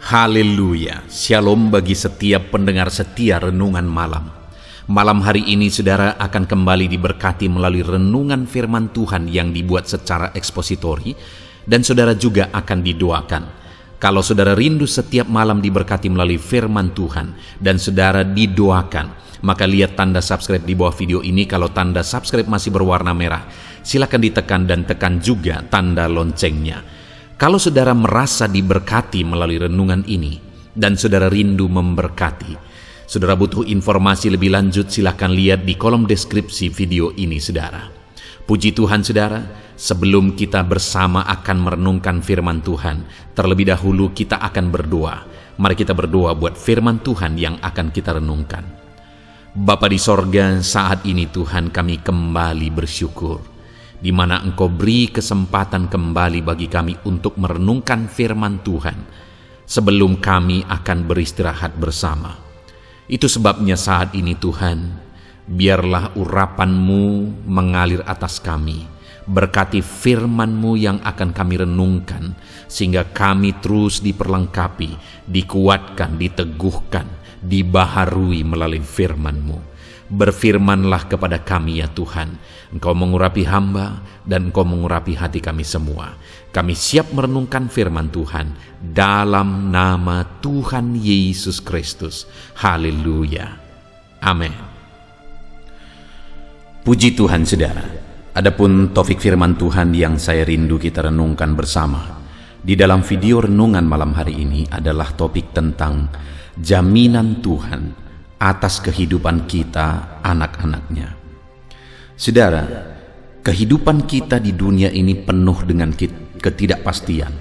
Haleluya, shalom bagi setiap pendengar setia Renungan Malam. Malam hari ini saudara akan kembali diberkati melalui renungan firman Tuhan yang dibuat secara ekspositori, dan saudara juga akan didoakan. Kalau saudara rindu setiap malam diberkati melalui firman Tuhan dan saudara didoakan, maka lihat tanda subscribe di bawah video ini. Kalau tanda subscribe masih berwarna merah, silakan ditekan dan tekan juga tanda loncengnya. Kalau saudara merasa diberkati melalui renungan ini dan saudara rindu memberkati, saudara butuh informasi lebih lanjut, silakan lihat di kolom deskripsi video ini saudara. Puji Tuhan saudara, sebelum kita bersama akan merenungkan firman Tuhan, terlebih dahulu kita akan berdoa. Mari kita berdoa buat firman Tuhan yang akan kita renungkan. Bapa di sorga, saat ini Tuhan kami kembali bersyukur, di mana Engkau beri kesempatan kembali bagi kami untuk merenungkan firman Tuhan sebelum kami akan beristirahat bersama. Itu sebabnya saat ini Tuhan, biarlah urapan-Mu mengalir atas kami. Berkati firman-Mu yang akan kami renungkan, sehingga kami terus diperlengkapi, dikuatkan, diteguhkan, dibaharui melalui firman-Mu. Berfirmanlah kepada kami ya Tuhan. Engkau mengurapi hamba dan Engkau mengurapi hati kami semua. Kami siap merenungkan firman Tuhan dalam nama Tuhan Yesus Kristus. Haleluya. Amin. Puji Tuhan saudara. Adapun topik firman Tuhan yang saya rindu kita renungkan bersama di dalam video renungan malam hari ini adalah topik tentang jaminan Tuhan atas kehidupan kita, anak-anaknya. Saudara, kehidupan kita di dunia ini penuh dengan ketidakpastian,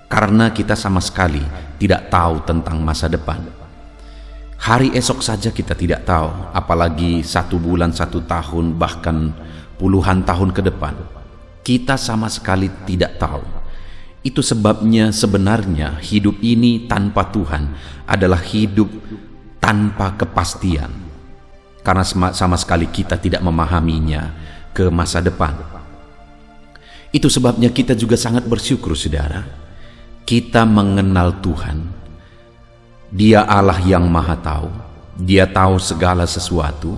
karena kita sama sekali tidak tahu tentang masa depan. Hari esok saja kita tidak tahu, apalagi 1 bulan, 1 tahun, bahkan puluhan tahun ke depan. Kita sama sekali tidak tahu. Itu sebabnya sebenarnya hidup ini tanpa Tuhan adalah hidup tanpa kepastian, karena sama sekali kita tidak memahaminya ke masa depan. Itu sebabnya kita juga sangat bersyukur saudara, kita mengenal Tuhan. Dia Allah yang maha tahu. Dia tahu segala sesuatu.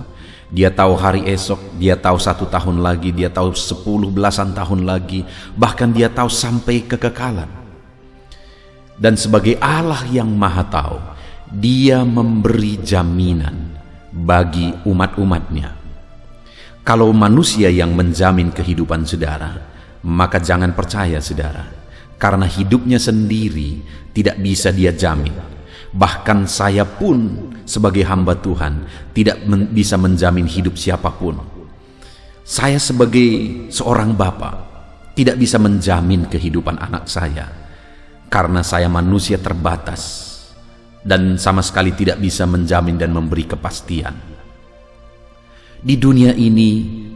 Dia tahu hari esok, Dia tahu 1 tahun lagi, Dia tahu 10 belasan tahun lagi, bahkan Dia tahu sampai kekekalan. Dan sebagai Allah yang maha tahu, Dia memberi jaminan bagi umat-umatnya. Kalau manusia yang menjamin kehidupan saudara, maka jangan percaya saudara, karena hidupnya sendiri tidak bisa dia jamin. Bahkan saya pun sebagai hamba Tuhan tidak bisa menjamin hidup siapapun. Saya sebagai seorang bapa tidak bisa menjamin kehidupan anak saya, karena saya manusia terbatas dan sama sekali tidak bisa menjamin dan memberi kepastian. Di dunia ini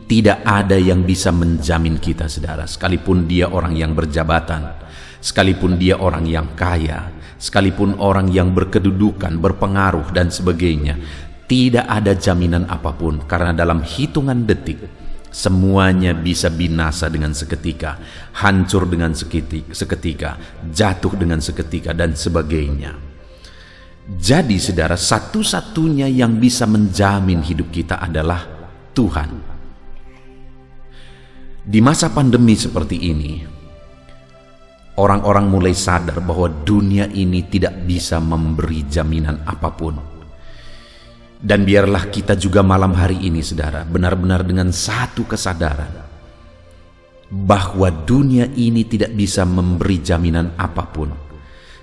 tidak ada yang bisa menjamin kita saudara, sekalipun dia orang yang berjabatan, sekalipun dia orang yang kaya, sekalipun orang yang berkedudukan, berpengaruh dan sebagainya. Tidak ada jaminan apapun, karena dalam hitungan detik semuanya bisa binasa dengan seketika, hancur dengan seketika, jatuh dengan seketika dan sebagainya. Jadi saudara, satu-satunya yang bisa menjamin hidup kita adalah Tuhan. Di masa pandemi seperti ini, orang-orang mulai sadar bahwa dunia ini tidak bisa memberi jaminan apapun. Dan biarlah kita juga malam hari ini saudara, benar-benar dengan satu kesadaran bahwa dunia ini tidak bisa memberi jaminan apapun,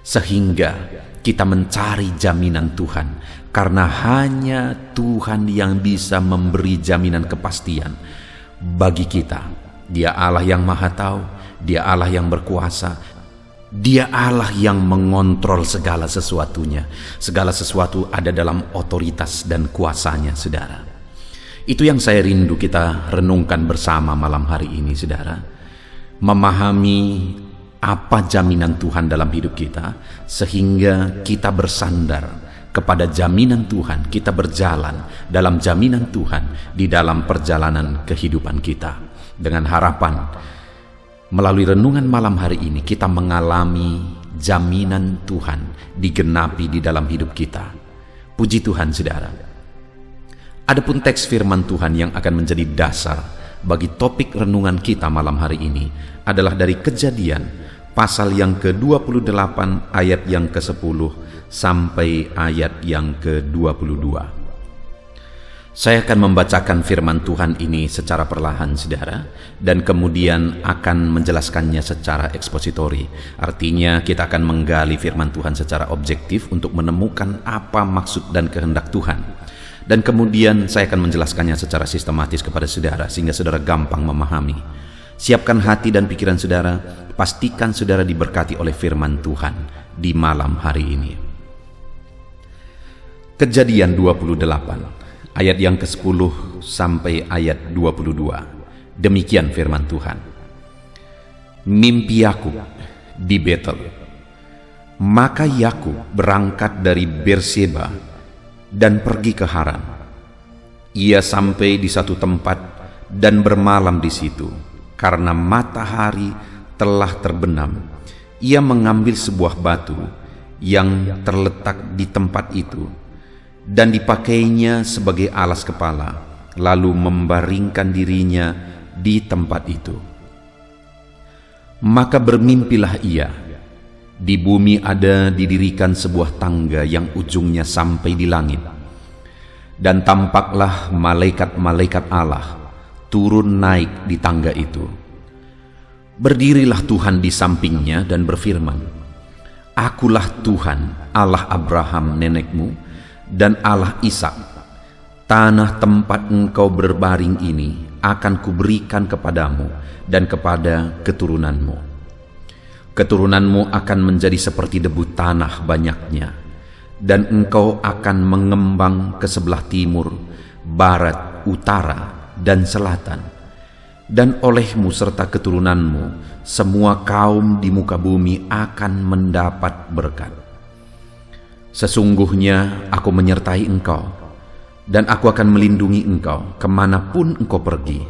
sehingga kita mencari jaminan Tuhan, karena hanya Tuhan yang bisa memberi jaminan kepastian bagi kita. Dia Allah yang maha tahu, Dia Allah yang berkuasa, Dia Allah yang mengontrol segala sesuatunya. Segala sesuatu ada dalam otoritas dan kuasanya saudara. Itu yang saya rindu kita renungkan bersama malam hari ini saudara. Memahami apa jaminan Tuhan dalam hidup kita, sehingga kita bersandar kepada jaminan Tuhan, kita berjalan dalam jaminan Tuhan di dalam perjalanan kehidupan kita. Dengan harapan melalui renungan malam hari ini kita mengalami jaminan Tuhan digenapi di dalam hidup kita. Puji Tuhan, saudara. Adapun teks firman Tuhan yang akan menjadi dasar bagi topik renungan kita malam hari ini adalah dari Kejadian pasal yang ke-28 ayat yang ke-10 sampai ayat yang ke-22. Saya akan membacakan firman Tuhan ini secara perlahan, saudara, dan kemudian akan menjelaskannya secara ekspositori. Artinya kita akan menggali firman Tuhan secara objektif untuk menemukan apa maksud dan kehendak Tuhan. Dan kemudian saya akan menjelaskannya secara sistematis kepada saudara sehingga saudara gampang memahami. Siapkan hati dan pikiran saudara, pastikan saudara diberkati oleh firman Tuhan di malam hari ini. Kejadian 28 ayat yang ke-10 sampai ayat 22. Demikian firman Tuhan. Mimpi Yakub di Betel. Maka Yakub berangkat dari Berseba dan pergi ke Haran. Ia sampai di satu tempat dan bermalam di situ. Karena matahari telah terbenam, ia mengambil sebuah batu yang terletak di tempat itu dan dipakainya sebagai alas kepala, lalu membaringkan dirinya di tempat itu. Maka bermimpilah ia. Di bumi ada didirikan sebuah tangga yang ujungnya sampai di langit. Dan tampaklah malaikat-malaikat Allah turun naik di tangga itu. Berdirilah Tuhan di sampingnya dan berfirman, Akulah Tuhan, Allah Abraham nenekmu, dan Allah Ishak. Tanah tempat engkau berbaring ini akan kuberikan kepadamu dan kepada keturunanmu. Keturunanmu akan menjadi seperti debu tanah banyaknya, dan engkau akan mengembang ke sebelah timur, barat, utara, dan selatan. Dan olehmu serta keturunanmu, semua kaum di muka bumi akan mendapat berkat. Sesungguhnya aku menyertai engkau, dan aku akan melindungi engkau kemanapun engkau pergi.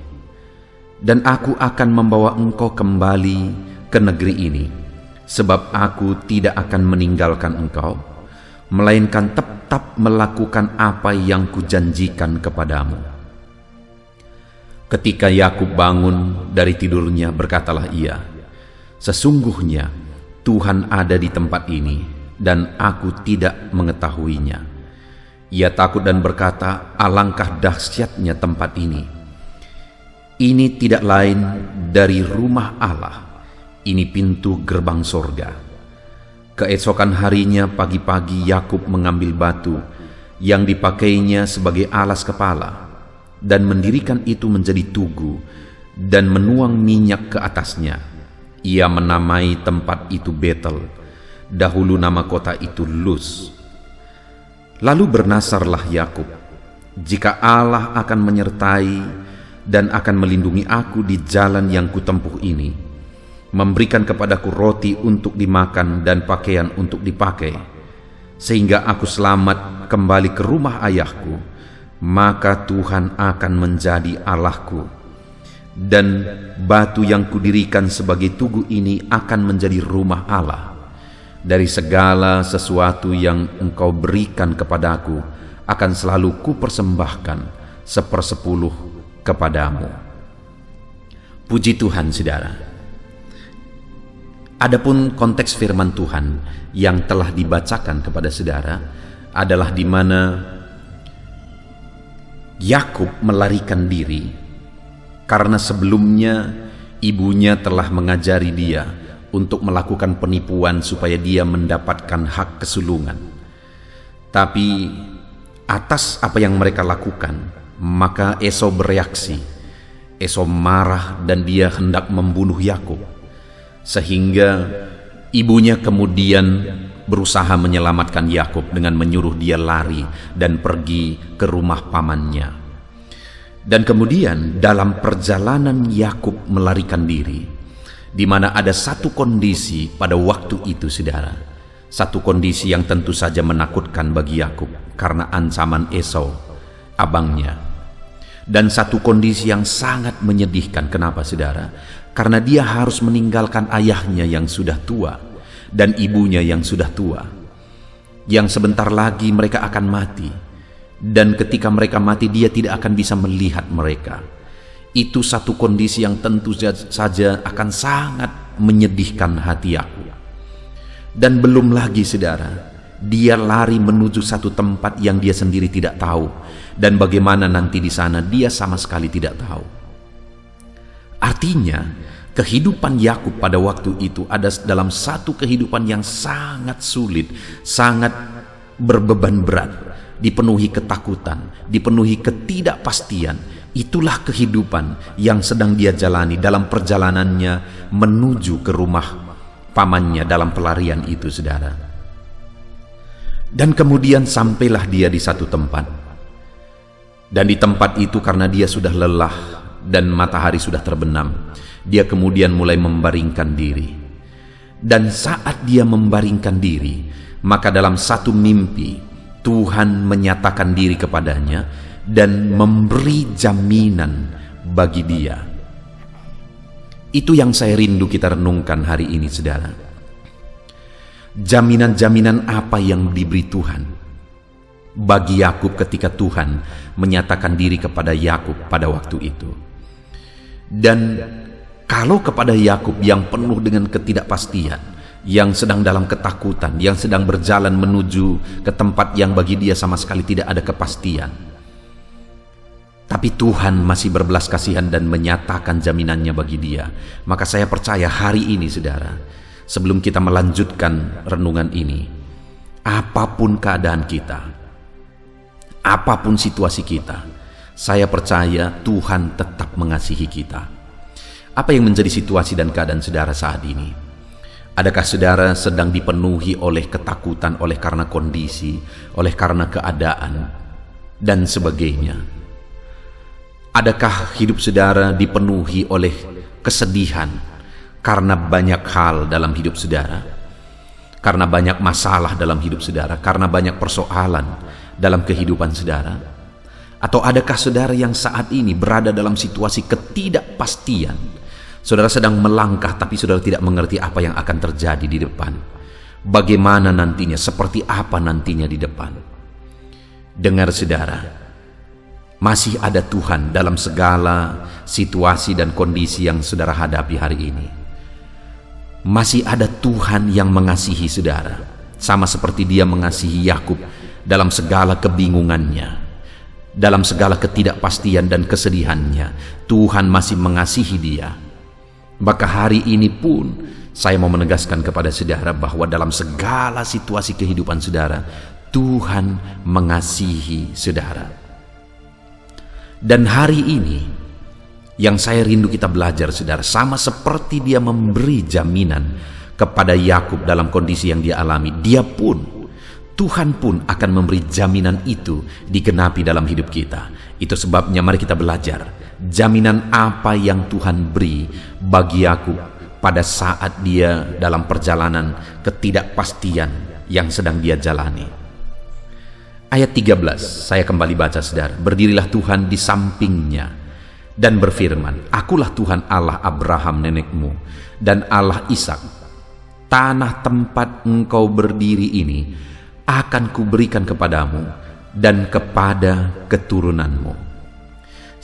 Dan aku akan membawa engkau kembali ke negeri ini, sebab aku tidak akan meninggalkan engkau, melainkan tetap melakukan apa yang kujanjikan kepadamu. Ketika Yakub bangun dari tidurnya, berkatalah ia, Sesungguhnya Tuhan ada di tempat ini, dan aku tidak mengetahuinya. Ia takut dan berkata, Alangkah dahsyatnya tempat ini. Ini tidak lain dari rumah Allah. Ini pintu gerbang sorga. Keesokan harinya pagi-pagi Yakub mengambil batu yang dipakainya sebagai alas kepala dan mendirikan itu menjadi tugu dan menuang minyak ke atasnya. Ia menamai tempat itu Betel. Dahulu nama kota itu Luz. Lalu bernasarlah Yakub, jika Allah akan menyertai dan akan melindungi aku di jalan yang kutempuh ini, memberikan kepadaku roti untuk dimakan dan pakaian untuk dipakai, sehingga aku selamat kembali ke rumah ayahku, maka Tuhan akan menjadi Allahku, dan batu yang kudirikan sebagai tugu ini akan menjadi rumah Allah. Dari segala sesuatu yang engkau berikan kepadaku akan selalu kupersembahkan 1/10 kepadamu. Puji Tuhan, saudara. Adapun konteks firman Tuhan yang telah dibacakan kepada saudara adalah di mana Yakub melarikan diri karena sebelumnya ibunya telah mengajari dia untuk melakukan penipuan supaya dia mendapatkan hak kesulungan. Tapi atas apa yang mereka lakukan, maka Esau bereaksi. Esau marah dan dia hendak membunuh Yakub, sehingga ibunya kemudian berusaha menyelamatkan Yakub dengan menyuruh dia lari dan pergi ke rumah pamannya. Dan kemudian dalam perjalanan Yakub melarikan diri, di mana ada satu kondisi pada waktu itu, saudara, satu kondisi yang tentu saja menakutkan bagi Yakub karena ancaman Esau, abangnya, dan satu kondisi yang sangat menyedihkan. Kenapa, saudara? Karena dia harus meninggalkan ayahnya yang sudah tua dan ibunya yang sudah tua, yang sebentar lagi mereka akan mati, dan ketika mereka mati dia tidak akan bisa melihat mereka. Itu satu kondisi yang tentu saja akan sangat menyedihkan hati aku. Dan belum lagi saudara, dia lari menuju satu tempat yang dia sendiri tidak tahu, dan bagaimana nanti di sana dia sama sekali tidak tahu. Artinya, kehidupan Yakub pada waktu itu ada dalam satu kehidupan yang sangat sulit, sangat berbeban berat, dipenuhi ketakutan, dipenuhi ketidakpastian. Itulah kehidupan yang sedang dia jalani dalam perjalanannya menuju ke rumah pamannya dalam pelarian itu, saudara. Dan kemudian sampailah dia di satu tempat, dan di tempat itu karena dia sudah lelah dan matahari sudah terbenam, dia kemudian mulai membaringkan diri. Dan saat dia membaringkan diri, maka dalam satu mimpi Tuhan menyatakan diri kepadanya dan memberi jaminan bagi dia. Itu yang saya rindu kita renungkan hari ini, saudara. Jaminan-jaminan apa yang diberi Tuhan bagi Yakub ketika Tuhan menyatakan diri kepada Yakub pada waktu itu. Dan kalau kepada Yakub yang penuh dengan ketidakpastian, yang sedang dalam ketakutan, yang sedang berjalan menuju ke tempat yang bagi dia sama sekali tidak ada kepastian, tapi Tuhan masih berbelas kasihan dan menyatakan jaminannya bagi dia. Maka saya percaya hari ini, saudara, sebelum kita melanjutkan renungan ini, apapun keadaan kita, apapun situasi kita, saya percaya Tuhan tetap mengasihi kita. Apa yang menjadi situasi dan keadaan saudara saat ini? Adakah saudara sedang dipenuhi oleh ketakutan, oleh karena kondisi, oleh karena keadaan, dan sebagainya? Adakah hidup saudara dipenuhi oleh kesedihan karena banyak hal dalam hidup saudara? Karena banyak masalah dalam hidup saudara? Karena banyak persoalan dalam kehidupan saudara? Atau adakah saudara yang saat ini berada dalam situasi ketidakpastian? Saudara sedang melangkah tapi saudara tidak mengerti apa yang akan terjadi di depan. Bagaimana nantinya, seperti apa nantinya di depan. Dengar saudara, masih ada Tuhan dalam segala situasi dan kondisi yang saudara hadapi hari ini. Masih ada Tuhan yang mengasihi saudara, sama seperti dia mengasihi Yakub dalam segala kebingungannya, dalam segala ketidakpastian dan kesedihannya. Tuhan masih mengasihi dia. Maka hari ini pun saya mau menegaskan kepada saudara bahwa dalam segala situasi kehidupan saudara, Tuhan mengasihi saudara. Dan hari ini yang saya rindu kita belajar, saudara, sama seperti dia memberi jaminan kepada Yakub dalam kondisi yang dia alami, Tuhan pun akan memberi jaminan itu digenapi dalam hidup kita. Itu sebabnya mari kita belajar jaminan apa yang Tuhan beri bagi Yakub pada saat dia dalam perjalanan ketidakpastian yang sedang dia jalani. Ayat 13, saya kembali baca, saudara. Berdirilah Tuhan di sampingnya dan berfirman, Akulah Tuhan Allah Abraham nenekmu dan Allah Ishak. Tanah tempat engkau berdiri ini akan kuberikan kepadamu dan kepada keturunanmu.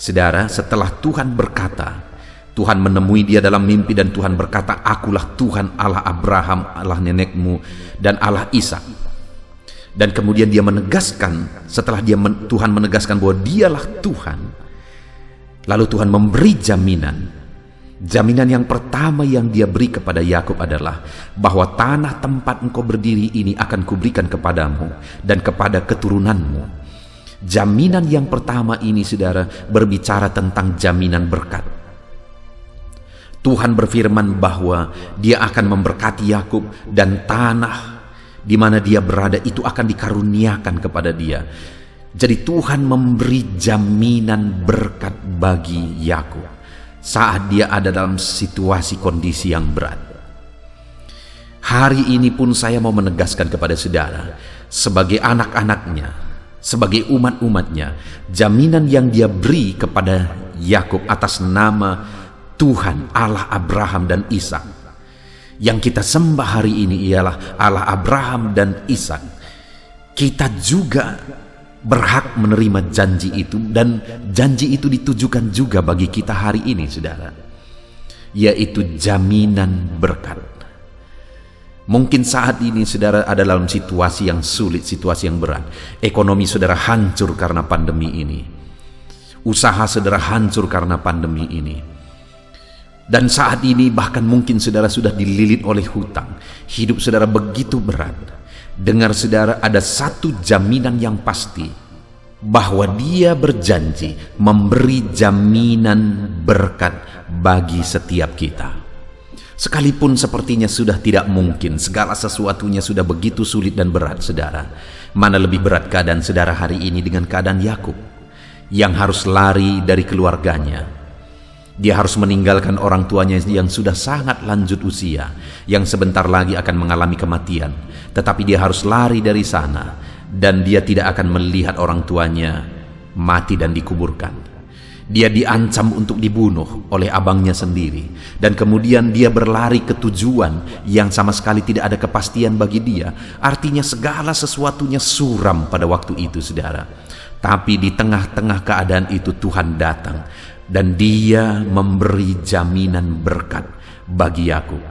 Saudara, setelah Tuhan berkata, Tuhan menemui dia dalam mimpi dan Tuhan berkata, Akulah Tuhan Allah Abraham, Allah nenekmu dan Allah Ishak. Dan kemudian dia menegaskan, setelah Tuhan menegaskan bahwa dialah Tuhan, lalu Tuhan memberi jaminan. Jaminan yang pertama yang dia beri kepada Yakub adalah bahwa tanah tempat engkau berdiri ini akan kuberikan kepadamu dan kepada keturunanmu. Jaminan yang pertama ini, saudara, berbicara tentang jaminan berkat. Tuhan berfirman bahwa dia akan memberkati Yakub dan tanah di mana dia berada itu akan dikaruniakan kepada dia. Jadi Tuhan memberi jaminan berkat bagi Yakub saat dia ada dalam situasi kondisi yang berat. Hari ini pun saya mau menegaskan kepada saudara, sebagai anak-anaknya, sebagai umat-umatnya, jaminan yang dia beri kepada Yakub atas nama Tuhan Allah Abraham dan Ishak, Yang kita sembah hari ini ialah Allah Abraham dan Ishak. Kita juga berhak menerima janji itu, dan janji itu ditujukan juga bagi kita hari ini, saudara, yaitu jaminan berkat. Mungkin saat ini saudara ada dalam situasi yang sulit, situasi yang berat. Ekonomi saudara hancur karena pandemi ini. Usaha saudara hancur karena pandemi ini. Dan saat ini bahkan mungkin saudara sudah dililit oleh hutang. Hidup saudara begitu berat. Dengar saudara, ada satu jaminan yang pasti, bahwa Dia berjanji memberi jaminan berkat bagi setiap kita. Sekalipun sepertinya sudah tidak mungkin, segala sesuatunya sudah begitu sulit dan berat, saudara. Mana lebih berat keadaan saudara hari ini dengan keadaan Yakub, yang harus lari dari keluarganya. Dia harus meninggalkan orang tuanya yang sudah sangat lanjut usia, yang sebentar lagi akan mengalami kematian. Tetapi dia harus lari dari sana, dan dia tidak akan melihat orang tuanya mati dan dikuburkan. Dia diancam untuk dibunuh oleh abangnya sendiri, dan kemudian dia berlari ke tujuan yang sama sekali tidak ada kepastian bagi dia. Artinya segala sesuatunya suram pada waktu itu, saudara. Tapi di tengah-tengah keadaan itu Tuhan datang, dan Dia memberi jaminan berkat bagi Yakub.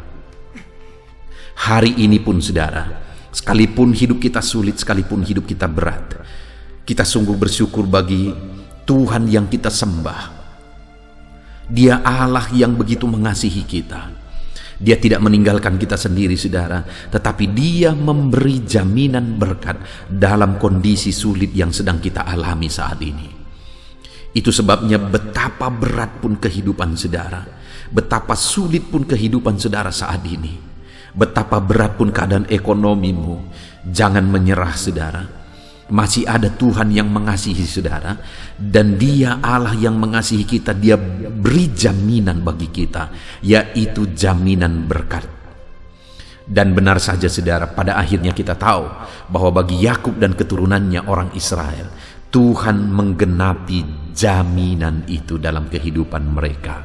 Hari ini pun saudara, sekalipun hidup kita sulit, sekalipun hidup kita berat, kita sungguh bersyukur bagi Tuhan yang kita sembah. Dia Allah yang begitu mengasihi kita. Dia tidak meninggalkan kita sendiri, saudara, tetapi Dia memberi jaminan berkat dalam kondisi sulit yang sedang kita alami saat ini. Itu sebabnya betapa berat pun kehidupan saudara, betapa sulit pun kehidupan saudara saat ini, betapa berat pun keadaan ekonomimu, jangan menyerah, saudara. Masih ada Tuhan yang mengasihi saudara, dan Dia Allah yang mengasihi kita. Dia beri jaminan bagi kita, yaitu jaminan berkat. Dan benar saja saudara, pada akhirnya kita tahu bahwa bagi Yakub dan keturunannya orang Israel, Tuhan menggenapi jaminan itu dalam kehidupan mereka.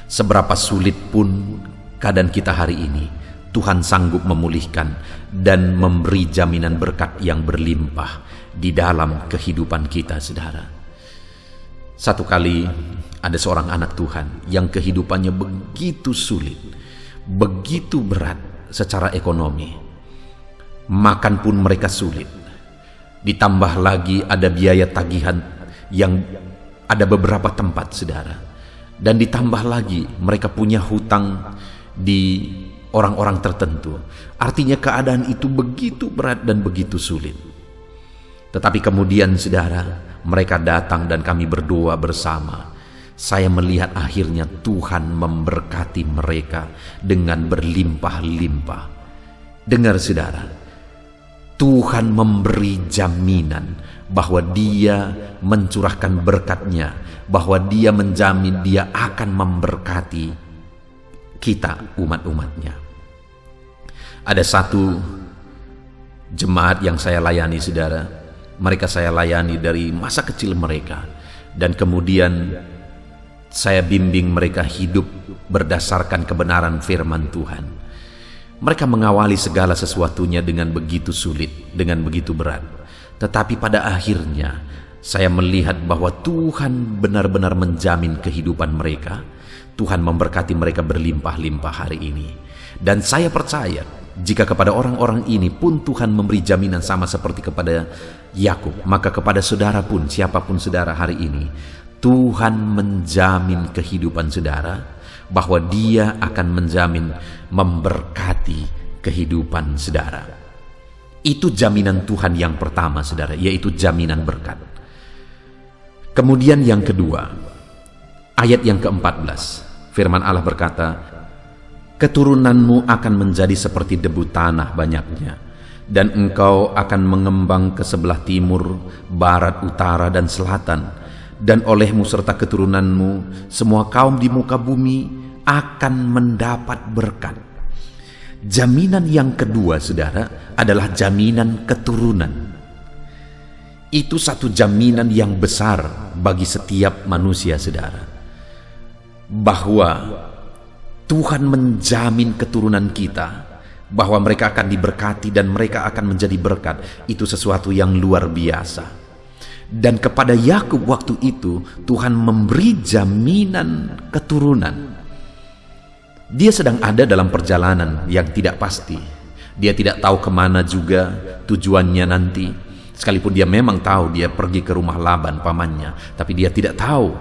Seberapa sulit pun keadaan kita hari ini, Tuhan sanggup memulihkan dan memberi jaminan berkat yang berlimpah di dalam kehidupan kita, saudara. Satu kali ada seorang anak Tuhan yang kehidupannya begitu sulit, begitu berat secara ekonomi. Makan pun mereka sulit. Ditambah lagi ada biaya tagihan yang ada beberapa tempat, saudara. Dan ditambah lagi mereka punya hutang di orang-orang tertentu. Artinya keadaan itu begitu berat dan begitu sulit. Tetapi kemudian saudara, mereka datang dan kami berdoa bersama. Saya melihat akhirnya Tuhan memberkati mereka dengan berlimpah-limpah. Dengar saudara, Tuhan memberi jaminan bahwa Dia mencurahkan berkat-Nya, bahwa Dia menjamin Dia akan memberkati kita, umat-umatnya. Ada satu jemaat yang saya layani, saudara. Mereka saya layani dari masa kecil mereka, dan kemudian saya bimbing mereka hidup berdasarkan kebenaran firman Tuhan. Mereka mengawali segala sesuatunya dengan begitu sulit, dengan begitu berat. Tetapi pada akhirnya saya melihat bahwa Tuhan benar-benar menjamin kehidupan mereka. Tuhan memberkati mereka berlimpah-limpah hari ini. Dan saya percaya jika kepada orang-orang ini pun Tuhan memberi jaminan sama seperti kepada Yakub, maka kepada saudara pun, siapapun saudara hari ini, Tuhan menjamin kehidupan saudara, bahwa Dia akan menjamin memberkati kehidupan saudara. Itu jaminan Tuhan yang pertama, saudara, yaitu jaminan berkat. Kemudian yang kedua, ayat yang ke-14, firman Allah berkata, keturunanmu akan menjadi seperti debu tanah banyaknya, dan engkau akan mengembang ke sebelah timur, barat, utara, dan selatan. Dan olehmu serta keturunanmu, semua kaum di muka bumi akan mendapat berkat. Jaminan yang kedua, saudara, adalah jaminan keturunan. Itu satu jaminan yang besar bagi setiap manusia, saudara, bahwa Tuhan menjamin keturunan kita bahwa mereka akan diberkati dan mereka akan menjadi berkat. Itu sesuatu yang luar biasa. Dan kepada Yakub waktu itu Tuhan memberi jaminan keturunan. Dia sedang ada dalam perjalanan yang tidak pasti. Dia tidak tahu kemana juga tujuannya nanti. Sekalipun dia memang tahu dia pergi ke rumah Laban pamannya, tapi dia tidak tahu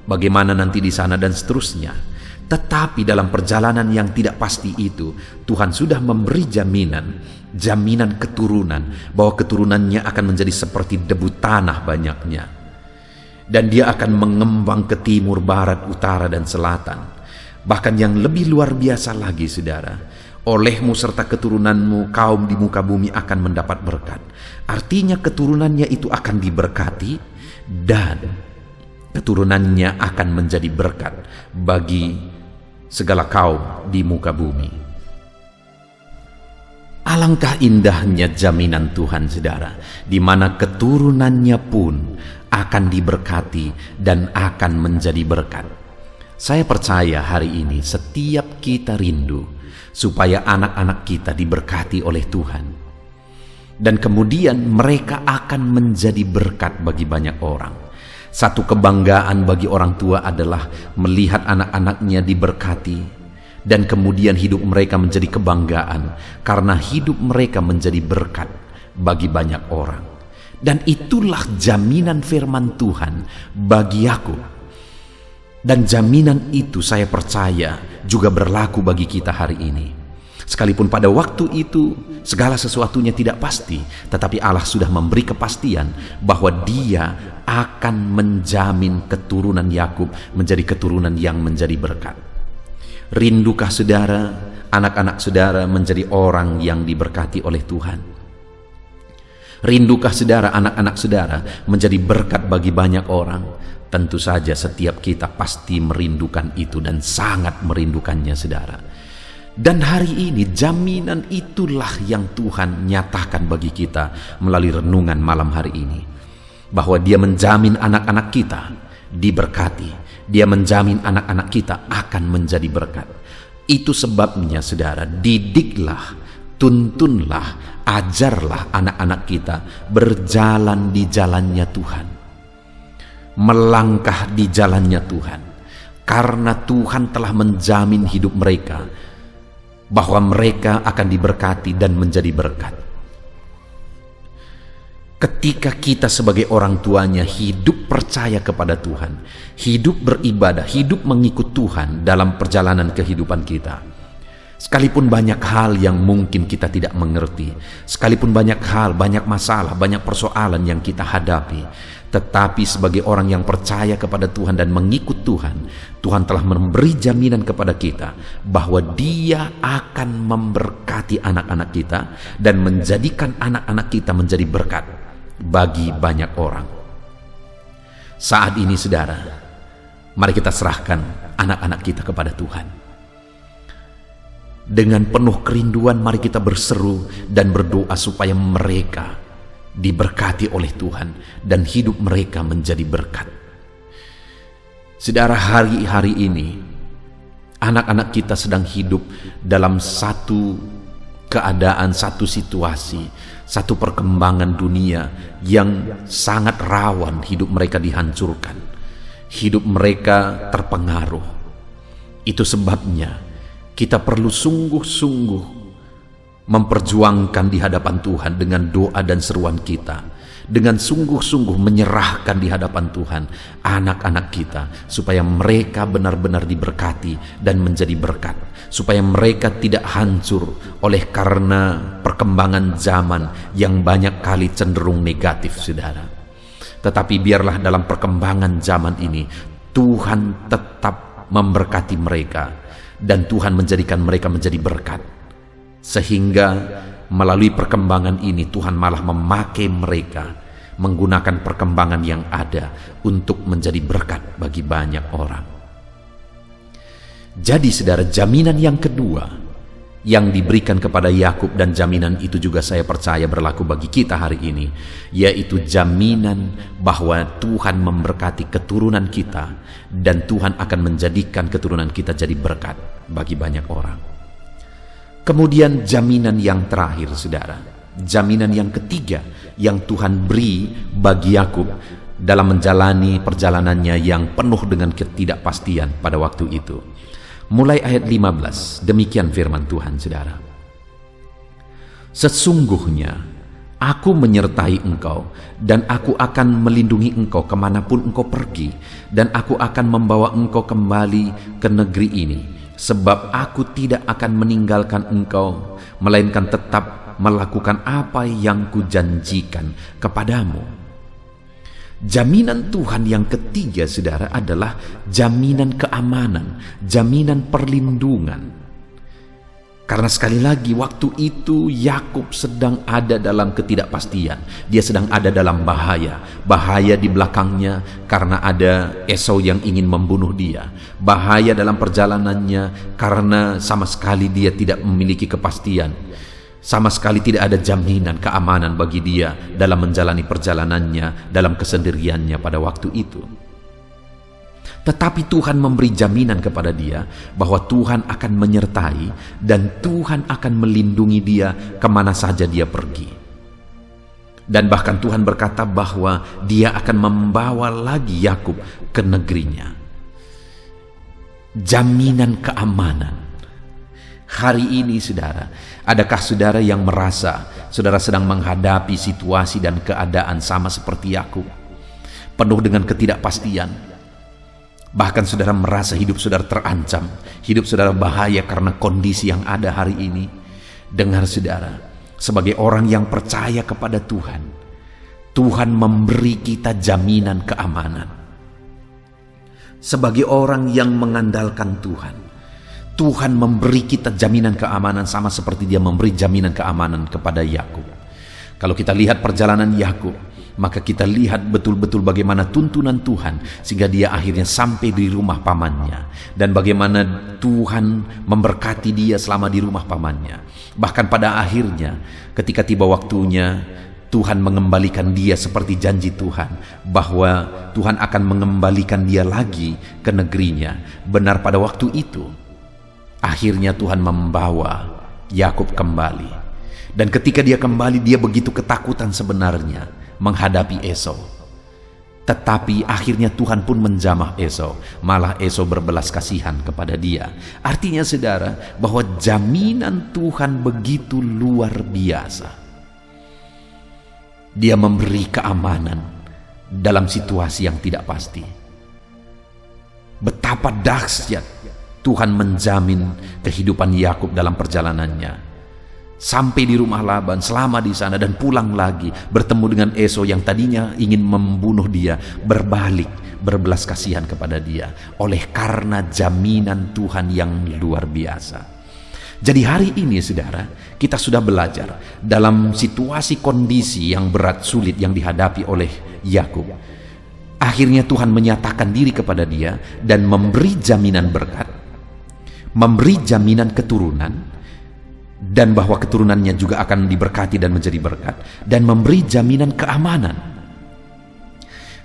bagaimana nanti di sana dan seterusnya. Tetapi dalam perjalanan yang tidak pasti itu, Tuhan sudah memberi jaminan keturunan, bahwa keturunannya akan menjadi seperti debu tanah banyaknya. Dan dia akan mengembang ke timur, barat, utara, dan selatan. Bahkan yang lebih luar biasa lagi, saudara, olehmu serta keturunanmu kaum di muka bumi akan mendapat berkat. Artinya keturunannya itu akan diberkati dan keturunannya akan menjadi berkat bagi segala kaum di muka bumi. Alangkah indahnya jaminan Tuhan, saudara, di mana keturunannya pun akan diberkati dan akan menjadi berkat. Saya percaya hari ini setiap kita rindu supaya anak-anak kita diberkati oleh Tuhan. Dan kemudian mereka akan menjadi berkat bagi banyak orang. Satu kebanggaan bagi orang tua adalah melihat anak-anaknya diberkati. Dan kemudian hidup mereka menjadi kebanggaan karena hidup mereka menjadi berkat bagi banyak orang. Dan itulah jaminan firman Tuhan bagi Yakub. Dan jaminan itu saya percaya juga berlaku bagi kita hari ini. Sekalipun pada waktu itu segala sesuatunya tidak pasti, tetapi Allah sudah memberi kepastian bahwa Dia akan menjamin keturunan Yakub menjadi keturunan yang menjadi berkat. Rindukah saudara, anak-anak saudara menjadi orang yang diberkati oleh Tuhan? Rindukah saudara, anak-anak saudara menjadi berkat bagi banyak orang? Tentu saja setiap kita pasti merindukan itu dan sangat merindukannya, saudara. Dan hari ini jaminan itulah yang Tuhan nyatakan bagi kita melalui renungan malam hari ini. Bahwa Dia menjamin anak-anak kita diberkati. Dia menjamin anak-anak kita akan menjadi berkat. Itu sebabnya, saudara, didiklah, tuntunlah, ajarlah anak-anak kita berjalan di jalannya Tuhan. Melangkah di jalannya Tuhan. Karena Tuhan telah menjamin hidup mereka bahwa mereka akan diberkati dan menjadi berkat. Ketika kita sebagai orang tuanya hidup percaya kepada Tuhan, hidup beribadah, hidup mengikut Tuhan dalam perjalanan kehidupan kita, sekalipun banyak hal yang mungkin kita tidak mengerti, sekalipun banyak hal, banyak masalah, banyak persoalan yang kita hadapi, tetapi sebagai orang yang percaya kepada Tuhan dan mengikut Tuhan, Tuhan telah memberi jaminan kepada kita bahwa Dia akan memberkati anak-anak kita dan menjadikan anak-anak kita menjadi berkat bagi banyak orang. Saat ini, saudara, mari kita serahkan anak-anak kita kepada Tuhan. Dengan penuh kerinduan mari kita berseru dan berdoa supaya mereka diberkati oleh Tuhan dan hidup mereka menjadi berkat. Saudara, hari-hari ini anak-anak kita sedang hidup dalam satu keadaan, satu situasi, satu perkembangan dunia yang sangat rawan hidup mereka dihancurkan, hidup mereka terpengaruh. Itu sebabnya kita perlu sungguh-sungguh memperjuangkan di hadapan Tuhan dengan doa dan seruan kita, dengan sungguh-sungguh menyerahkan di hadapan Tuhan anak-anak kita supaya mereka benar-benar diberkati dan menjadi berkat, supaya mereka tidak hancur oleh karena perkembangan zaman yang banyak kali cenderung negatif, saudara. Tetapi biarlah dalam perkembangan zaman ini Tuhan tetap memberkati mereka dan Tuhan menjadikan mereka menjadi berkat. Sehingga melalui perkembangan ini Tuhan malah memakai mereka, menggunakan perkembangan yang ada untuk menjadi berkat bagi banyak orang. Jadi, saudara, jaminan yang kedua yang diberikan kepada Yakub, dan jaminan itu juga saya percaya berlaku bagi kita hari ini, yaitu jaminan bahwa Tuhan memberkati keturunan kita dan Tuhan akan menjadikan keturunan kita jadi berkat bagi banyak orang. Kemudian jaminan yang terakhir, saudara, jaminan yang ketiga yang Tuhan beri bagi Yakub dalam menjalani perjalanannya yang penuh dengan ketidakpastian pada waktu itu. Mulai ayat 15, demikian firman Tuhan, saudara. Sesungguhnya aku menyertai engkau, dan aku akan melindungi engkau kemanapun engkau pergi, dan aku akan membawa engkau kembali ke negeri ini, sebab aku tidak akan meninggalkan engkau, melainkan tetap melakukan apa yang kujanjikan kepadamu. Jaminan Tuhan yang ketiga, saudara, adalah jaminan keamanan, jaminan perlindungan. Karena sekali lagi waktu itu Yakub sedang ada dalam ketidakpastian. Dia sedang ada dalam bahaya. Bahaya di belakangnya karena ada Esau yang ingin membunuh dia. Bahaya dalam perjalanannya karena sama sekali dia tidak memiliki kepastian. Sama sekali tidak ada jaminan keamanan bagi dia dalam menjalani perjalanannya, dalam kesendiriannya pada waktu itu. Tetapi Tuhan memberi jaminan kepada dia bahwa Tuhan akan menyertai dan Tuhan akan melindungi dia kemana saja dia pergi. Dan bahkan Tuhan berkata bahwa dia akan membawa lagi Yakub ke negerinya. Jaminan keamanan. Hari ini, saudara, adakah saudara yang merasa saudara sedang menghadapi situasi dan keadaan sama seperti Yakub, penuh dengan ketidakpastian? Bahkan saudara merasa hidup saudara terancam, hidup saudara bahaya karena kondisi yang ada hari ini. Dengar, saudara, sebagai orang yang percaya kepada Tuhan, Tuhan memberi kita jaminan keamanan. Sebagai orang yang mengandalkan Tuhan, Tuhan memberi kita jaminan keamanan sama seperti dia memberi jaminan keamanan kepada Yakub. Kalau kita lihat perjalanan Yakub, maka kita lihat betul-betul bagaimana tuntunan Tuhan sehingga dia akhirnya sampai di rumah pamannya, dan bagaimana Tuhan memberkati dia selama di rumah pamannya. Bahkan pada akhirnya ketika tiba waktunya, Tuhan mengembalikan dia seperti janji Tuhan bahwa Tuhan akan mengembalikan dia lagi ke negerinya. Benar, pada waktu itu akhirnya Tuhan membawa Yakub kembali. Dan ketika dia kembali, dia begitu ketakutan sebenarnya menghadapi Esau. Tetapi akhirnya Tuhan pun menjamah Esau. Malah Esau berbelas kasihan kepada dia. Artinya, saudara, bahwa jaminan Tuhan begitu luar biasa. Dia memberi keamanan dalam situasi yang tidak pasti. Betapa dahsyat Tuhan menjamin kehidupan Yakub dalam perjalanannya. Sampai di rumah Laban, selama di sana dan pulang lagi, bertemu dengan Esau yang tadinya ingin membunuh dia, berbalik, berbelas kasihan kepada dia oleh karena jaminan Tuhan yang luar biasa. Jadi hari ini, saudara, kita sudah belajar dalam situasi kondisi yang berat, sulit yang dihadapi oleh Yakub. Akhirnya Tuhan menyatakan diri kepada dia dan memberi jaminan berkat, memberi jaminan keturunan, dan bahwa keturunannya juga akan diberkati dan menjadi berkat, dan memberi jaminan keamanan.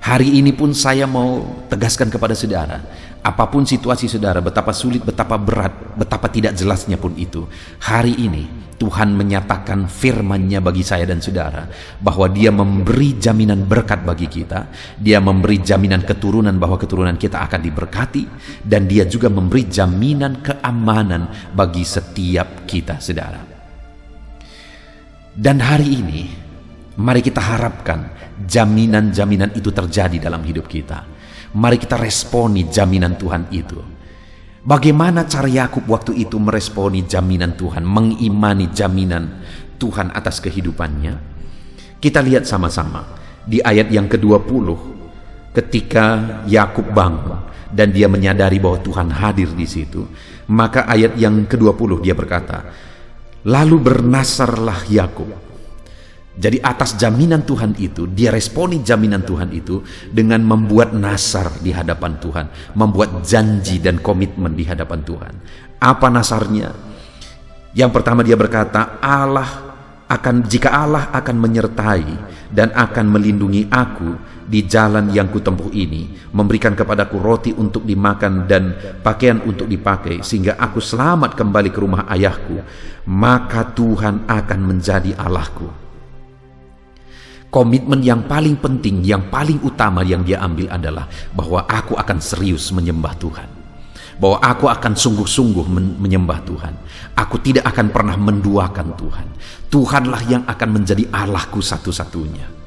Hari ini pun saya mau tegaskan kepada saudara, apapun situasi saudara, betapa sulit, betapa berat, betapa tidak jelasnya pun itu, hari ini Tuhan menyatakan firman-Nya bagi saya dan saudara bahwa Dia memberi jaminan berkat bagi kita. Dia memberi jaminan keturunan bahwa keturunan kita akan diberkati, dan Dia juga memberi jaminan keamanan bagi setiap kita, saudara. Dan hari ini mari kita harapkan jaminan-jaminan itu terjadi dalam hidup kita. Mari kita responi jaminan Tuhan itu. Bagaimana cara Yakub waktu itu meresponi jaminan Tuhan, mengimani jaminan Tuhan atas kehidupannya? Kita lihat sama-sama di ayat yang ke-20, ketika Yakub bangun dan dia menyadari bahwa Tuhan hadir di situ, maka ayat yang ke-20 dia berkata, lalu bernasarlah Yakub. Jadi atas jaminan Tuhan itu, dia responi jaminan Tuhan itu dengan membuat nasar di hadapan Tuhan, membuat janji dan komitmen di hadapan Tuhan. Apa nasarnya? Yang pertama dia berkata, jika Allah akan menyertai dan akan melindungi aku di jalan yang kutempuh ini, memberikan kepadaku roti untuk dimakan dan pakaian untuk dipakai, sehingga aku selamat kembali ke rumah ayahku, maka Tuhan akan menjadi Allahku. Komitmen yang paling penting, yang paling utama yang dia ambil adalah bahwa aku akan serius menyembah Tuhan, bahwa aku akan sungguh-sungguh menyembah Tuhan. Aku tidak akan pernah menduakan Tuhan. Tuhanlah yang akan menjadi Allahku satu-satunya.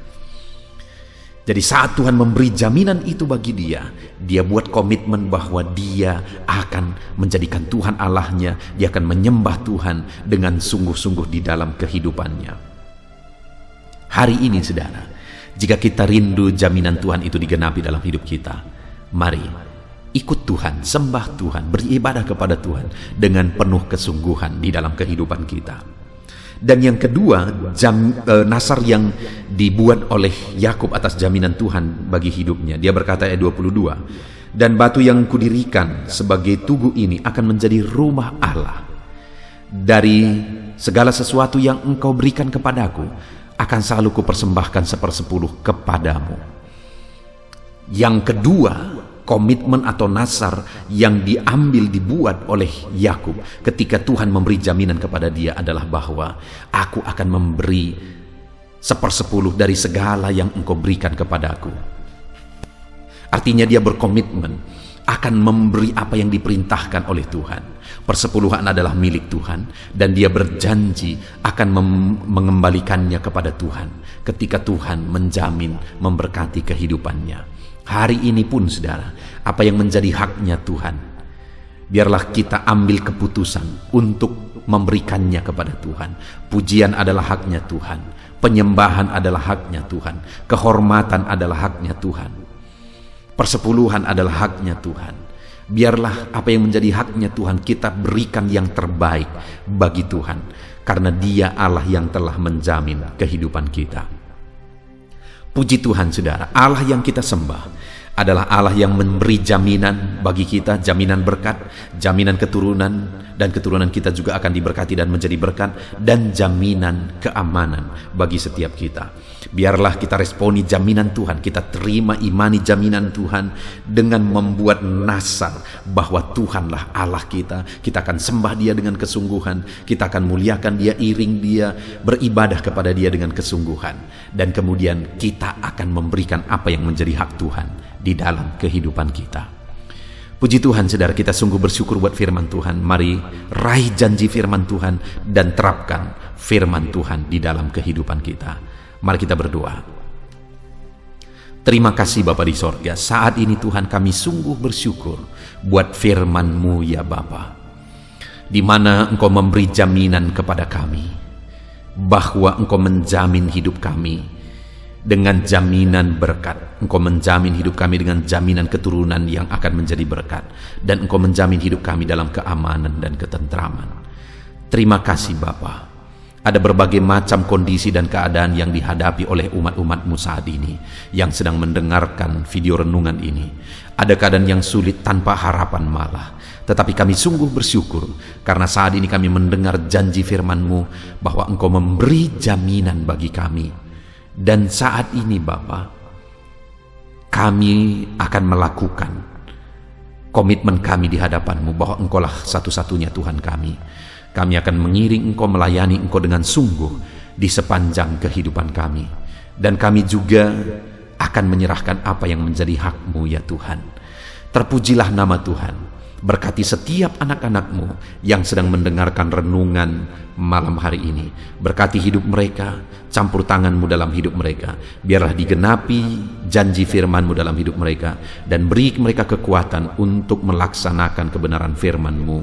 Jadi saat Tuhan memberi jaminan itu bagi dia buat komitmen bahwa dia akan menjadikan Tuhan Allahnya, dia akan menyembah Tuhan dengan sungguh-sungguh di dalam kehidupannya. Hari ini saudara, jika kita rindu jaminan Tuhan itu digenapi dalam hidup kita, mari ikut Tuhan, sembah Tuhan, beribadah kepada Tuhan dengan penuh kesungguhan di dalam kehidupan kita. Dan yang kedua, nasar yang dibuat oleh Yakub atas jaminan Tuhan bagi hidupnya. Dia berkata ayat 22, dan batu yang kudirikan sebagai tugu ini akan menjadi rumah Allah. Dari segala sesuatu yang engkau berikan kepadaku, akan selalu kupersembahkan 1/10 kepadamu. Yang kedua, komitmen atau nasar yang dibuat oleh Yakub ketika Tuhan memberi jaminan kepada dia adalah bahwa aku akan memberi 1/10 dari segala yang engkau berikan kepadaku. Artinya dia berkomitmen akan memberi apa yang diperintahkan oleh Tuhan. Persepuluhan adalah milik Tuhan, dan dia berjanji akan mengembalikannya kepada Tuhan ketika Tuhan menjamin memberkati kehidupannya. Hari ini pun saudara, apa yang menjadi haknya Tuhan, biarlah kita ambil keputusan untuk memberikannya kepada Tuhan. Pujian adalah haknya Tuhan, penyembahan adalah haknya Tuhan, kehormatan adalah haknya Tuhan, persepuluhan adalah haknya Tuhan. Biarlah apa yang menjadi haknya Tuhan kita berikan yang terbaik bagi Tuhan, karena Dia Allah yang telah menjamin kehidupan kita. Puji Tuhan saudara, Allah yang kita sembah adalah Allah yang memberi jaminan bagi kita, jaminan berkat, jaminan keturunan, dan keturunan kita juga akan diberkati dan menjadi berkat, dan jaminan keamanan bagi setiap kita. Biarlah kita responi jaminan Tuhan, kita terima imani jaminan Tuhan dengan membuat nasar bahwa Tuhanlah Allah kita. Kita akan sembah Dia dengan kesungguhan, kita akan muliakan Dia, iring Dia, beribadah kepada Dia dengan kesungguhan, dan kemudian kita akan memberikan apa yang menjadi hak Tuhan di dalam kehidupan kita. Puji Tuhan saudara, kita sungguh bersyukur buat firman Tuhan. Mari raih janji firman Tuhan dan terapkan firman Tuhan di dalam kehidupan kita. Mari kita berdoa. Terima kasih Bapa di sorga, saat ini Tuhan kami sungguh bersyukur buat firman-Mu ya Bapa, di mana Engkau memberi jaminan kepada kami bahwa Engkau menjamin hidup kami dengan jaminan berkat. Engkau menjamin hidup kami dengan jaminan keturunan yang akan menjadi berkat, dan Engkau menjamin hidup kami dalam keamanan dan ketentraman. Terima kasih Bapa. Ada berbagai macam kondisi dan keadaan yang dihadapi oleh umat-umat-Mu saat ini yang sedang mendengarkan video renungan ini. Ada keadaan yang sulit tanpa harapan malah. Tetapi kami sungguh bersyukur karena saat ini kami mendengar janji firman-Mu bahwa Engkau memberi jaminan bagi kami. Dan saat ini Bapa, kami akan melakukan komitmen kami di hadapan-Mu bahwa Engkaulah satu-satunya Tuhan kami. Kami akan mengiring Engkau, melayani Engkau dengan sungguh di sepanjang kehidupan kami. Dan kami juga akan menyerahkan apa yang menjadi hak-Mu ya Tuhan. Terpujilah nama Tuhan. Berkati setiap anak-anak-Mu yang sedang mendengarkan renungan malam hari ini. Berkati hidup mereka, campur tangan-Mu dalam hidup mereka. Biarlah digenapi janji firman-Mu dalam hidup mereka, dan beri mereka kekuatan untuk melaksanakan kebenaran firman-Mu,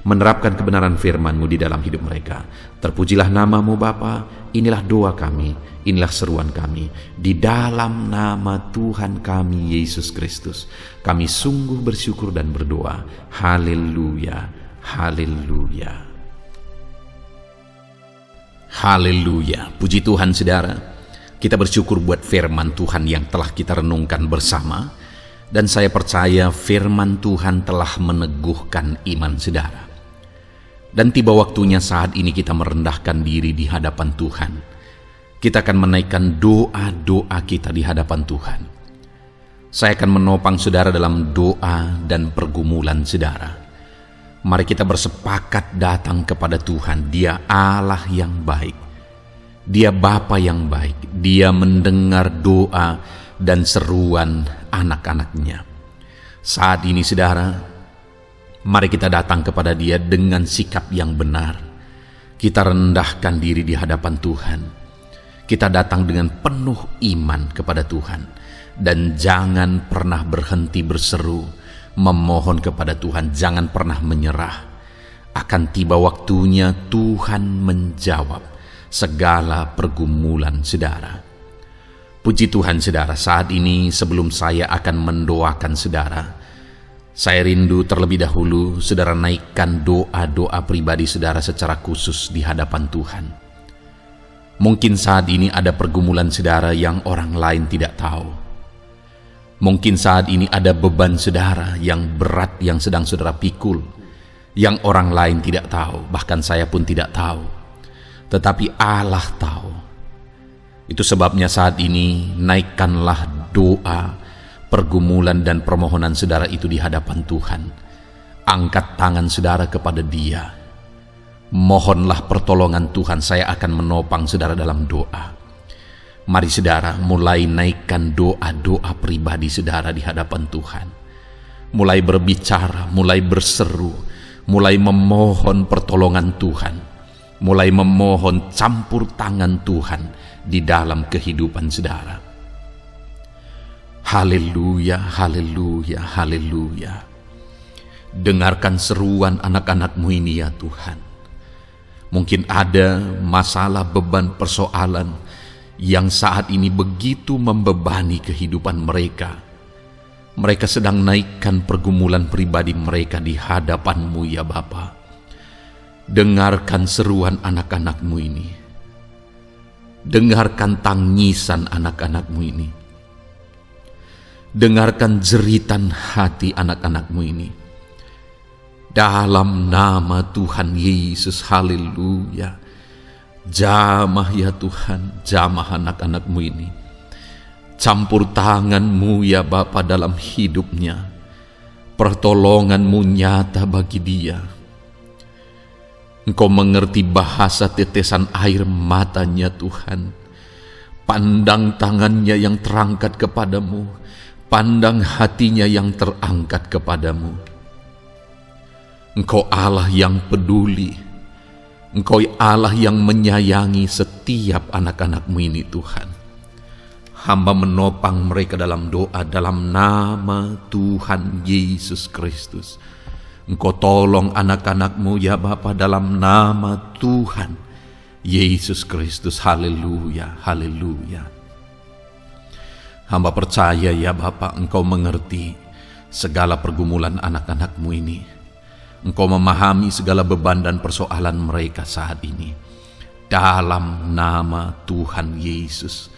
menerapkan kebenaran firman-Mu di dalam hidup mereka. Terpujilah nama-Mu Bapa. Inilah doa kami, inilah seruan kami, di dalam nama Tuhan kami Yesus Kristus. Kami sungguh bersyukur dan berdoa. Haleluya, haleluya, haleluya. Puji Tuhan saudara, kita bersyukur buat firman Tuhan yang telah kita renungkan bersama. Dan saya percaya firman Tuhan telah meneguhkan iman saudara. Dan tiba waktunya saat ini kita merendahkan diri di hadapan Tuhan. Kita akan menaikkan doa-doa kita di hadapan Tuhan. Saya akan menopang saudara dalam doa dan pergumulan saudara. Mari kita bersepakat datang kepada Tuhan. Dia Allah yang baik. Dia Bapa yang baik. Dia mendengar doa dan seruan anak-anaknya. Saat ini saudara, mari kita datang kepada Dia dengan sikap yang benar. Kita rendahkan diri di hadapan Tuhan. Kita datang dengan penuh iman kepada Tuhan. Dan jangan pernah berhenti berseru, memohon kepada Tuhan. Jangan pernah menyerah. Akan tiba waktunya Tuhan menjawab segala pergumulan saudara. Puji Tuhan saudara, saat ini sebelum saya akan mendoakan saudara, saya rindu terlebih dahulu saudara naikkan doa-doa pribadi saudara secara khusus di hadapan Tuhan. Mungkin saat ini ada pergumulan saudara yang orang lain tidak tahu. Mungkin saat ini ada beban saudara yang berat yang sedang saudara pikul, yang orang lain tidak tahu, bahkan saya pun tidak tahu. Tetapi Allah tahu. Itu sebabnya saat ini naikkanlah doa, pergumulan dan permohonan saudara itu di hadapan Tuhan. Angkat tangan saudara kepada Dia. Mohonlah pertolongan Tuhan. Saya akan menopang saudara dalam doa. Mari saudara mulai naikkan doa-doa pribadi saudara di hadapan Tuhan. Mulai berbicara, mulai berseru, mulai memohon pertolongan Tuhan. Mulai memohon campur tangan Tuhan di dalam kehidupan saudara. Haleluya, haleluya, haleluya. Dengarkan seruan anak-anakmu ini ya Tuhan. Mungkin ada masalah, beban, persoalan yang saat ini begitu membebani kehidupan mereka. Mereka sedang naikkan pergumulan pribadi mereka di hadapan-Mu ya Bapa. Dengarkan seruan anak-anakmu ini. Dengarkan tangisan anak-anakmu ini. Dengarkan jeritan hati anak-anakmu ini. Dalam nama Tuhan Yesus, haleluya. Jamah ya Tuhan, jamah anak-anakmu ini. Campur tangan-Mu ya Bapa dalam hidupnya. Pertolongan-Mu nyata bagi dia. Engkau mengerti bahasa tetesan air matanya Tuhan. Pandang tangannya yang terangkat kepadamu. Pandang hatinya yang terangkat kepadamu. Engkau Allah yang peduli. Engkau Allah yang menyayangi setiap anak-anakmu ini Tuhan. Hamba menopang mereka dalam doa dalam nama Tuhan Yesus Kristus. Engkau tolong anak-anakmu ya Bapa dalam nama Tuhan Yesus Kristus. Haleluya, haleluya. Hamba percaya ya Bapa, Engkau mengerti segala pergumulan anak-anakmu ini. Engkau memahami segala beban dan persoalan mereka saat ini. Dalam nama Tuhan Yesus,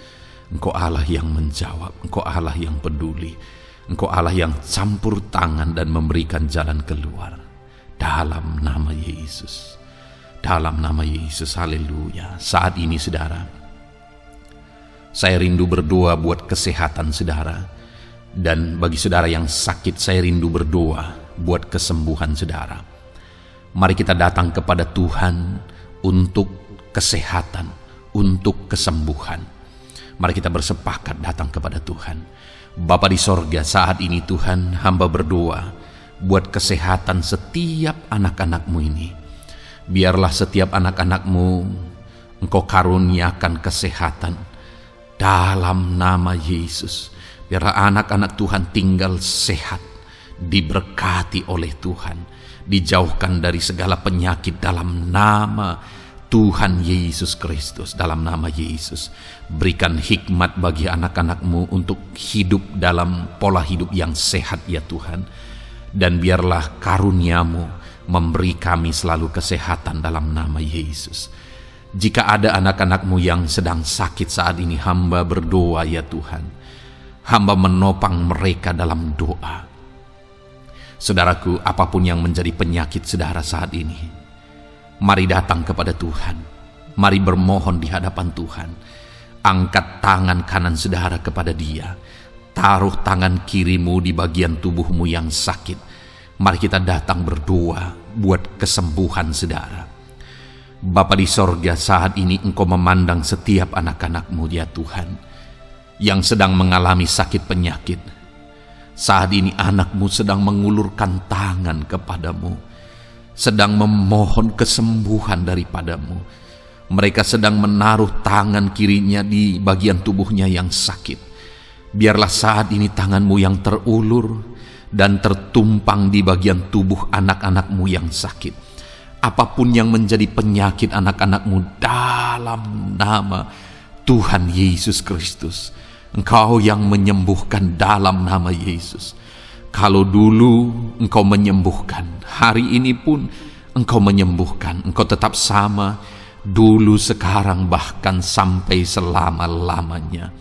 Engkau Allah yang menjawab, Engkau Allah yang peduli, Engkau Allah yang campur tangan dan memberikan jalan keluar. Dalam nama Yesus, dalam nama Yesus, haleluya. Saat ini saudara, saya rindu berdoa buat kesehatan saudara. Dan bagi saudara yang sakit, saya rindu berdoa buat kesembuhan saudara. Mari kita datang kepada Tuhan untuk kesehatan, untuk kesembuhan. Mari kita bersepakat datang kepada Tuhan. Bapa di sorga, saat ini Tuhan, hamba berdoa buat kesehatan setiap anak-anakmu ini. Biarlah setiap anak-anakmu Engkau karuniakan kesehatan dalam nama Yesus. Biarlah anak-anak Tuhan tinggal sehat, diberkati oleh Tuhan, dijauhkan dari segala penyakit dalam nama Tuhan Yesus Kristus. Dalam nama Yesus, berikan hikmat bagi anak-anakmu untuk hidup dalam pola hidup yang sehat ya Tuhan. Dan biarlah karunia-Mu memberi kami selalu kesehatan dalam nama Yesus. Jika ada anak-anakmu yang sedang sakit saat ini, hamba berdoa ya Tuhan. Hamba menopang mereka dalam doa. Saudaraku, apapun yang menjadi penyakit saudara saat ini, Mari datang kepada Tuhan. Mari bermohon di hadapan Tuhan. Angkat tangan kanan saudara kepada Dia. Taruh tangan kirimu di bagian tubuhmu yang sakit. Mari kita datang berdoa buat kesembuhan saudara. Bapa di sorga, saat ini Engkau memandang setiap anak-anak-Mu ya Tuhan, yang sedang mengalami sakit penyakit. Saat ini anak-Mu sedang mengulurkan tangan kepadamu, sedang memohon kesembuhan daripadamu. Mereka sedang menaruh tangan kirinya di bagian tubuhnya yang sakit. Biarlah saat ini tangan-Mu yang terulur dan tertumpang di bagian tubuh anak-anak-Mu yang sakit. Apapun yang menjadi penyakit anak-anak-Mu, dalam nama Tuhan Yesus Kristus, Engkau yang menyembuhkan dalam nama Yesus. Kalau dulu Engkau menyembuhkan, hari ini pun Engkau menyembuhkan. Engkau tetap sama, dulu, sekarang, bahkan sampai selama-lamanya.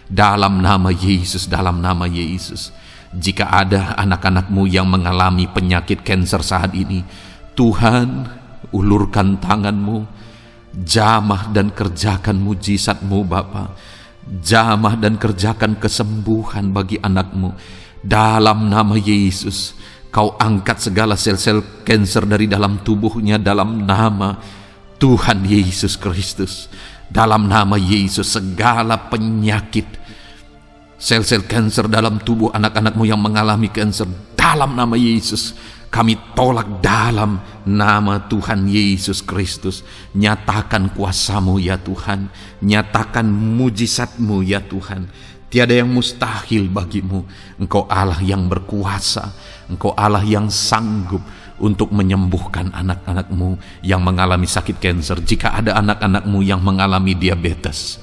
Dalam nama Yesus, dalam nama Yesus. Jika ada anak-anak-Mu yang mengalami penyakit kanker saat ini, Tuhan, ulurkan tangan-Mu, jamah dan kerjakan mujizat-Mu Bapa. Jamah dan kerjakan kesembuhan bagi anak-Mu. Dalam nama Yesus, Kau angkat segala sel-sel kanker dari dalam tubuhnya dalam nama Tuhan Yesus Kristus. Dalam nama Yesus, segala penyakit, sel-sel kanker dalam tubuh anak-anak-Mu yang mengalami kanker, dalam nama Yesus kami tolak dalam nama Tuhan Yesus Kristus. Nyatakan kuasa-Mu ya Tuhan, nyatakan mujizat-Mu ya Tuhan. Tiada yang mustahil bagimu. Engkau Allah yang berkuasa, Engkau Allah yang sanggup untuk menyembuhkan anak-anak-Mu yang mengalami sakit kanker. Jika ada anak-anak-Mu yang mengalami diabetes,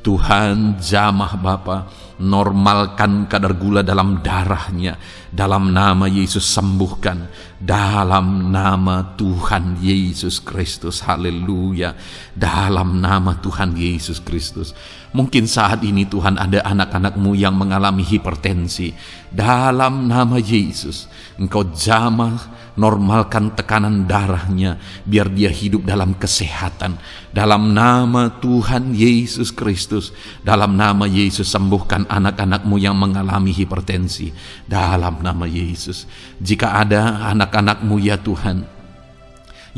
Tuhan, jamah Bapa, normalkan kadar gula dalam darahnya. Dalam nama Yesus sembuhkan. Dalam nama Tuhan Yesus Kristus. Haleluya. Dalam nama Tuhan Yesus Kristus. Mungkin saat ini Tuhan ada anak-anak-Mu yang mengalami hipertensi. Dalam nama Yesus, Engkau jamah, normalkan tekanan darahnya, biar dia hidup dalam kesehatan. Dalam nama Tuhan Yesus Kristus, dalam nama Yesus sembuhkan anak-anak-Mu yang mengalami hipertensi. Dalam nama Yesus. Jika ada anak-anak-Mu ya Tuhan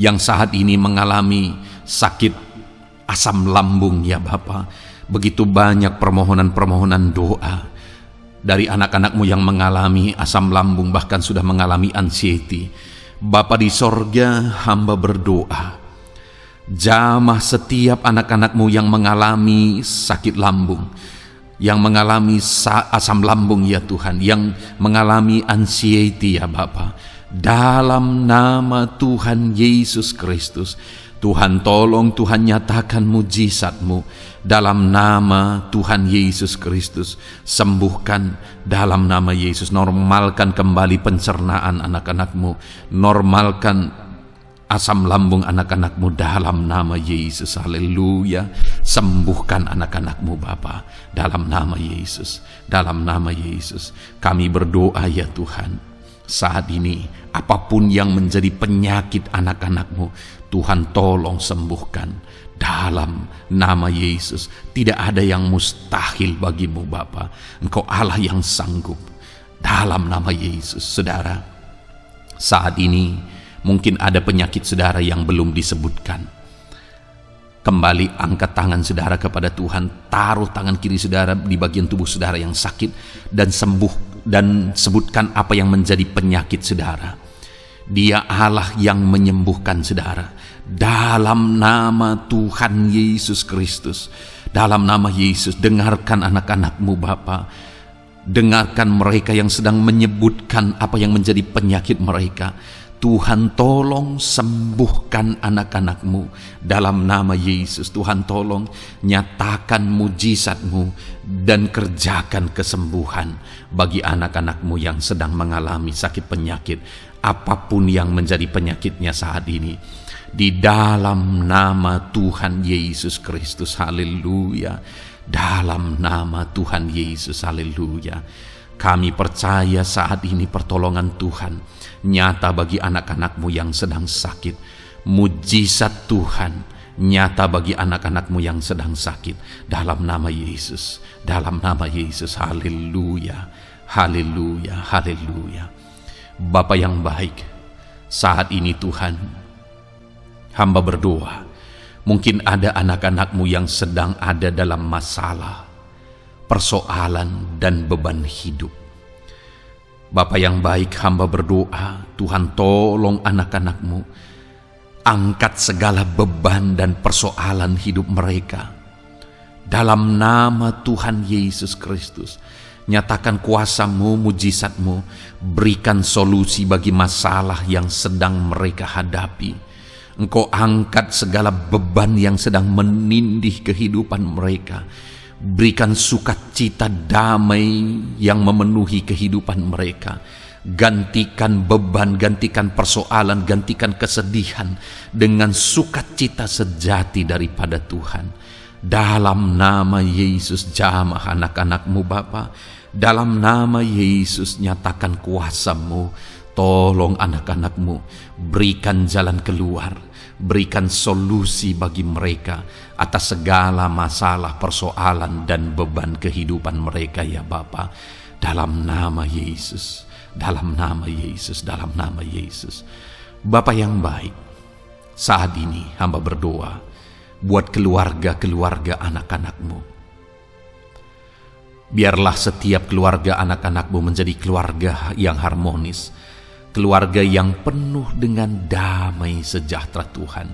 yang saat ini mengalami sakit asam lambung ya Bapa, begitu banyak permohonan-permohonan doa dari anak-anak-Mu yang mengalami asam lambung, bahkan sudah mengalami anxiety. Bapa di sorga, hamba berdoa, jamah setiap anak-anak-Mu yang mengalami sakit lambung, yang mengalami asam lambung ya Tuhan, yang mengalami anxiety ya Bapa. Dalam nama Tuhan Yesus Kristus, Tuhan tolong, Tuhan nyatakan mujizat-Mu. Dalam nama Tuhan Yesus Kristus, sembuhkan dalam nama Yesus. Normalkan kembali pencernaan anak-anak-Mu, normalkan asam lambung anak-anak-Mu dalam nama Yesus. Haleluya. Sembuhkan anak-anak-Mu Bapa dalam nama Yesus. Dalam nama Yesus kami berdoa ya Tuhan, saat ini apapun yang menjadi penyakit anak-anak-Mu, Tuhan tolong sembuhkan dalam nama Yesus. Tidak ada yang mustahil bagimu Bapa. Engkau Allah yang sanggup. Dalam nama Yesus. Saudara, saat ini mungkin ada penyakit saudara yang belum disebutkan. Kembali angkat tangan saudara kepada Tuhan, taruh tangan kiri saudara di bagian tubuh saudara yang sakit, dan sembuh, dan sebutkan apa yang menjadi penyakit saudara. Dia Allah yang menyembuhkan saudara. Dalam nama Tuhan Yesus Kristus, dalam nama Yesus, dengarkan anak-anak-Mu Bapa. Dengarkan mereka yang sedang menyebutkan apa yang menjadi penyakit mereka. Tuhan tolong sembuhkan anak-anak-Mu dalam nama Yesus. Tuhan tolong nyatakan mujizat-Mu dan kerjakan kesembuhan bagi anak-anak-Mu yang sedang mengalami sakit penyakit, apapun yang menjadi penyakitnya saat ini. Di dalam nama Tuhan Yesus Kristus. Haleluya. Dalam nama Tuhan Yesus. Haleluya. Kami percaya saat ini pertolongan Tuhan nyata bagi anak-anak-Mu yang sedang sakit. mujizat Tuhan nyata bagi anak-anak-Mu yang sedang sakit. Dalam nama Yesus, dalam nama Yesus. Haleluya, haleluya, haleluya. Bapa yang baik, saat ini Tuhan, hamba berdoa, mungkin ada anak-anak-Mu yang sedang ada dalam masalah, persoalan, dan beban hidup. Bapa yang baik, hamba berdoa, Tuhan tolong anak-anak-Mu, angkat segala beban dan persoalan hidup mereka. Dalam nama Tuhan Yesus Kristus, nyatakan kuasa-Mu, mujizat-Mu, berikan solusi bagi masalah yang sedang mereka hadapi. Engkau angkat segala beban yang sedang menindih kehidupan mereka. Berikan sukacita damai yang memenuhi kehidupan mereka. Gantikan beban, gantikan persoalan, gantikan kesedihan dengan sukacita sejati daripada Tuhan. Dalam nama Yesus, jamah anak-anak-Mu Bapa. Dalam nama Yesus, nyatakan kuasa-Mu. Tolong anak-anak-Mu, berikan jalan keluar, berikan solusi bagi mereka atas segala masalah, persoalan, dan beban kehidupan mereka ya Bapa. Dalam nama Yesus, dalam nama Yesus, dalam nama Yesus. Bapa yang baik, saat ini hamba berdoa buat keluarga-keluarga anak-anak-Mu. Biarlah setiap keluarga anak-anak-Mu menjadi keluarga yang harmonis, keluarga yang penuh dengan damai sejahtera Tuhan,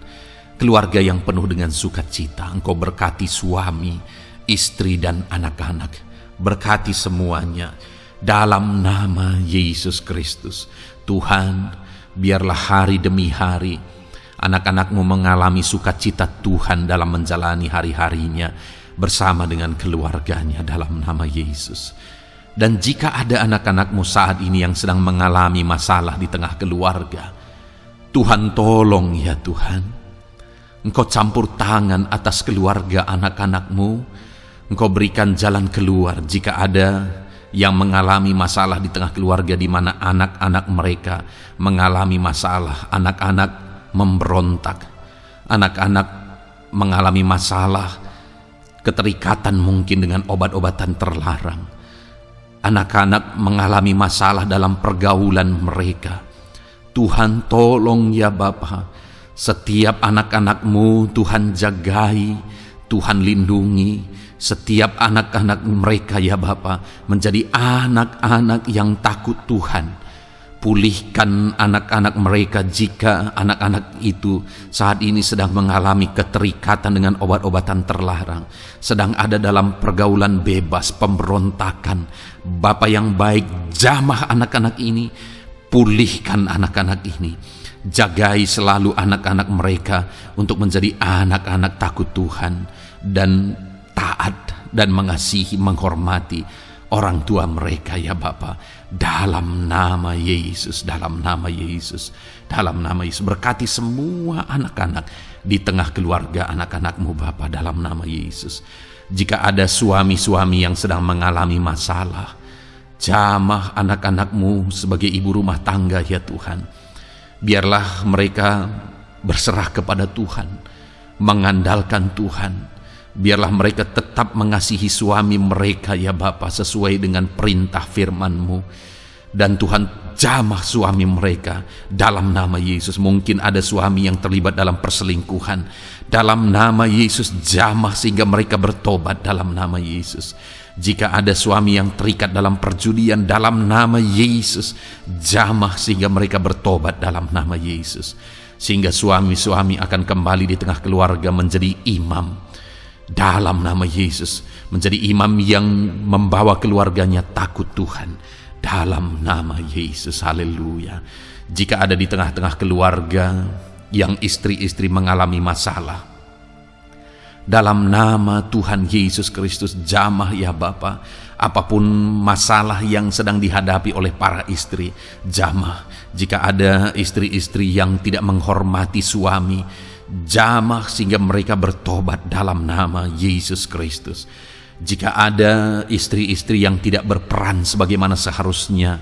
keluarga yang penuh dengan sukacita. Engkau berkati suami, istri, dan anak-anak, berkati semuanya dalam nama Yesus Kristus. Tuhan, biarlah hari demi hari anak-anak-Mu mengalami sukacita Tuhan dalam menjalani hari-harinya bersama dengan keluarganya dalam nama Yesus. Dan jika ada anak-anak-Mu saat ini yang sedang mengalami masalah di tengah keluarga, Tuhan tolong ya Tuhan. Engkau campur tangan atas keluarga anak-anak-Mu. Engkau berikan jalan keluar jika ada yang mengalami masalah di tengah keluarga, di mana anak-anak mereka mengalami masalah, anak-anak memberontak, anak-anak mengalami masalah, keterikatan mungkin dengan obat-obatan terlarang. Anak-anak mengalami masalah dalam pergaulan mereka. Tuhan tolong ya Bapa, setiap anak-anak-Mu Tuhan jagai, Tuhan lindungi. Setiap anak-anak mereka ya Bapa menjadi anak-anak yang takut Tuhan. Pulihkan anak-anak mereka jika anak-anak itu saat ini sedang mengalami keterikatan dengan obat-obatan terlarang, sedang ada dalam pergaulan bebas, pemberontakan. Bapa yang baik, jamah anak-anak ini, pulihkan anak-anak ini. Jagai selalu anak-anak mereka untuk menjadi anak-anak takut Tuhan dan taat dan mengasihi, menghormati orang tua mereka ya Bapa. Dalam nama Yesus, dalam nama Yesus, dalam nama Yesus. Berkati semua anak-anak di tengah keluarga anak-anak-Mu Bapa, dalam nama Yesus. Jika ada suami-suami yang sedang mengalami masalah, jamah anak-anak-Mu sebagai ibu rumah tangga ya Tuhan. Biarlah mereka berserah kepada Tuhan, mengandalkan Tuhan. Biarlah mereka tetap mengasihi suami mereka ya Bapa sesuai dengan perintah firman-Mu. Dan Tuhan jamah suami mereka dalam nama Yesus. Mungkin ada suami yang terlibat dalam perselingkuhan, dalam nama Yesus jamah sehingga mereka bertobat dalam nama Yesus. Jika ada suami yang terikat dalam perjudian, dalam nama Yesus jamah sehingga mereka bertobat dalam nama Yesus. Sehingga suami-suami akan kembali di tengah keluarga menjadi imam dalam nama Yesus, menjadi imam yang membawa keluarganya takut Tuhan dalam nama Yesus. Haleluya. Jika ada di tengah-tengah keluarga yang istri-istri mengalami masalah, dalam nama Tuhan Yesus Kristus jamah ya Bapa, apapun masalah yang sedang dihadapi oleh para istri, jamah. Jika ada istri-istri yang tidak menghormati suami, jamah sehingga mereka bertobat dalam nama Yesus Kristus. Jika ada istri-istri yang tidak berperan sebagaimana seharusnya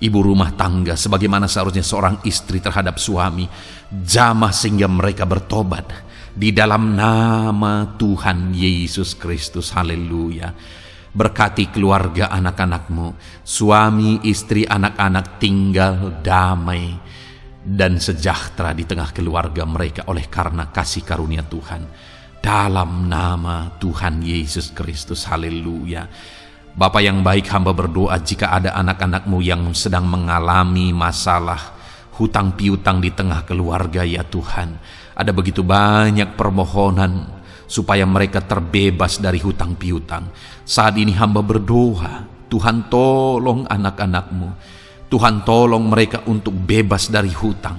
ibu rumah tangga, sebagaimana seharusnya seorang istri terhadap suami. Jamah sehingga mereka bertobat di dalam nama Tuhan Yesus Kristus. Haleluya. Berkati keluarga anak-anakmu, suami, istri, anak-anak tinggal damai dan sejahtera di tengah keluarga mereka oleh karena kasih karunia Tuhan. Dalam nama Tuhan Yesus Kristus. Haleluya. Bapa yang baik, hamba berdoa jika ada anak-anakmu yang sedang mengalami masalah hutang piutang di tengah keluarga, ya Tuhan. Ada begitu banyak permohonan supaya mereka terbebas dari hutang piutang. Saat ini hamba berdoa, Tuhan tolong anak-anakmu. Tuhan tolong mereka untuk bebas dari hutang.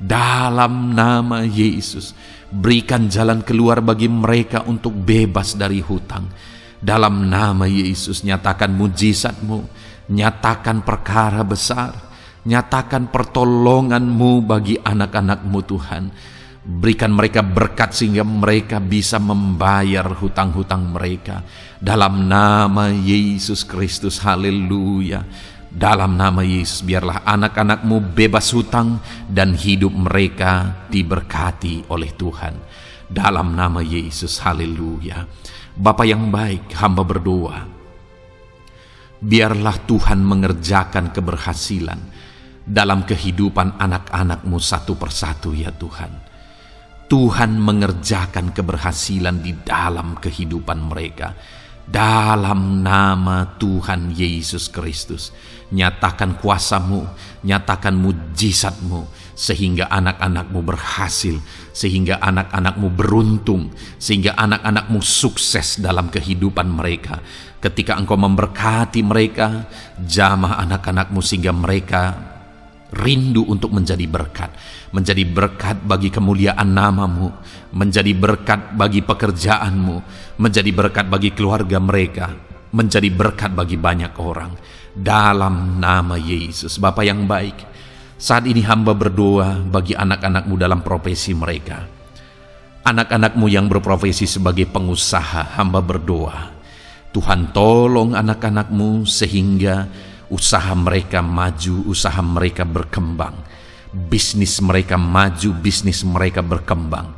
Dalam nama Yesus, berikan jalan keluar bagi mereka untuk bebas dari hutang. Dalam nama Yesus, nyatakan mujizat-Mu, nyatakan perkara besar, nyatakan pertolongan-Mu bagi anak-anak-Mu Tuhan. Berikan mereka berkat sehingga mereka bisa membayar hutang-hutang mereka. Dalam nama Yesus Kristus. Haleluya. Dalam nama Yesus, biarlah anak-anak-Mu bebas hutang dan hidup mereka diberkati oleh Tuhan. Dalam nama Yesus. Haleluya. Bapa yang baik, hamba berdoa, biarlah Tuhan mengerjakan keberhasilan dalam kehidupan anak-anak-Mu satu persatu, ya Tuhan. Tuhan mengerjakan keberhasilan di dalam kehidupan mereka. Dalam nama Tuhan Yesus Kristus, nyatakan kuasa-Mu, nyatakan mujizat-Mu, sehingga anak-anak-Mu berhasil, sehingga anak-anak-Mu beruntung, sehingga anak-anak-Mu sukses dalam kehidupan mereka. Ketika Engkau memberkati mereka, jamah anak-anak-Mu sehingga mereka rindu untuk menjadi berkat bagi kemuliaan nama-Mu, menjadi berkat bagi pekerjaan-Mu, menjadi berkat bagi keluarga mereka, menjadi berkat bagi banyak orang. Dalam nama Yesus. Bapa yang baik, saat ini hamba berdoa bagi anak-anak-Mu dalam profesi mereka. Anak-anak-Mu yang berprofesi sebagai pengusaha, hamba berdoa, Tuhan tolong anak-anak-Mu sehingga usaha mereka maju, usaha mereka berkembang, bisnis mereka maju, bisnis mereka berkembang.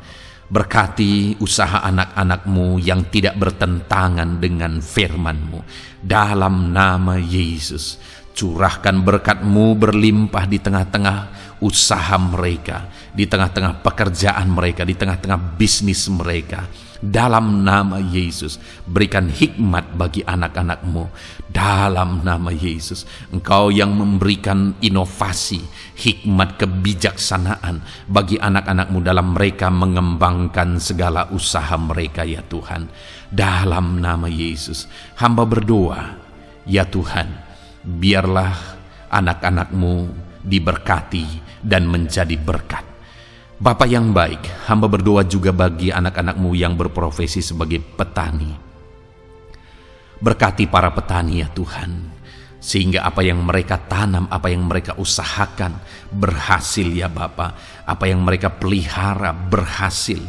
Berkati usaha anak-anak-Mu yang tidak bertentangan dengan firman-Mu. Dalam nama Yesus, curahkan berkat-Mu berlimpah di tengah-tengah usaha mereka, di tengah-tengah pekerjaan mereka, di tengah-tengah bisnis mereka. Dalam nama Yesus, berikan hikmat bagi anak-anak-Mu. Dalam nama Yesus, Engkau yang memberikan inovasi, hikmat, kebijaksanaan bagi anak-anak-Mu dalam mereka mengembangkan segala usaha mereka, ya Tuhan. Dalam nama Yesus, hamba berdoa, ya Tuhan, biarlah anak-anak-Mu diberkati dan menjadi berkat. Bapa yang baik, hamba berdoa juga bagi anak-anak-Mu yang berprofesi sebagai petani. Berkati para petani, ya Tuhan, sehingga apa yang mereka tanam, apa yang mereka usahakan berhasil, ya Bapa. Apa yang mereka pelihara berhasil.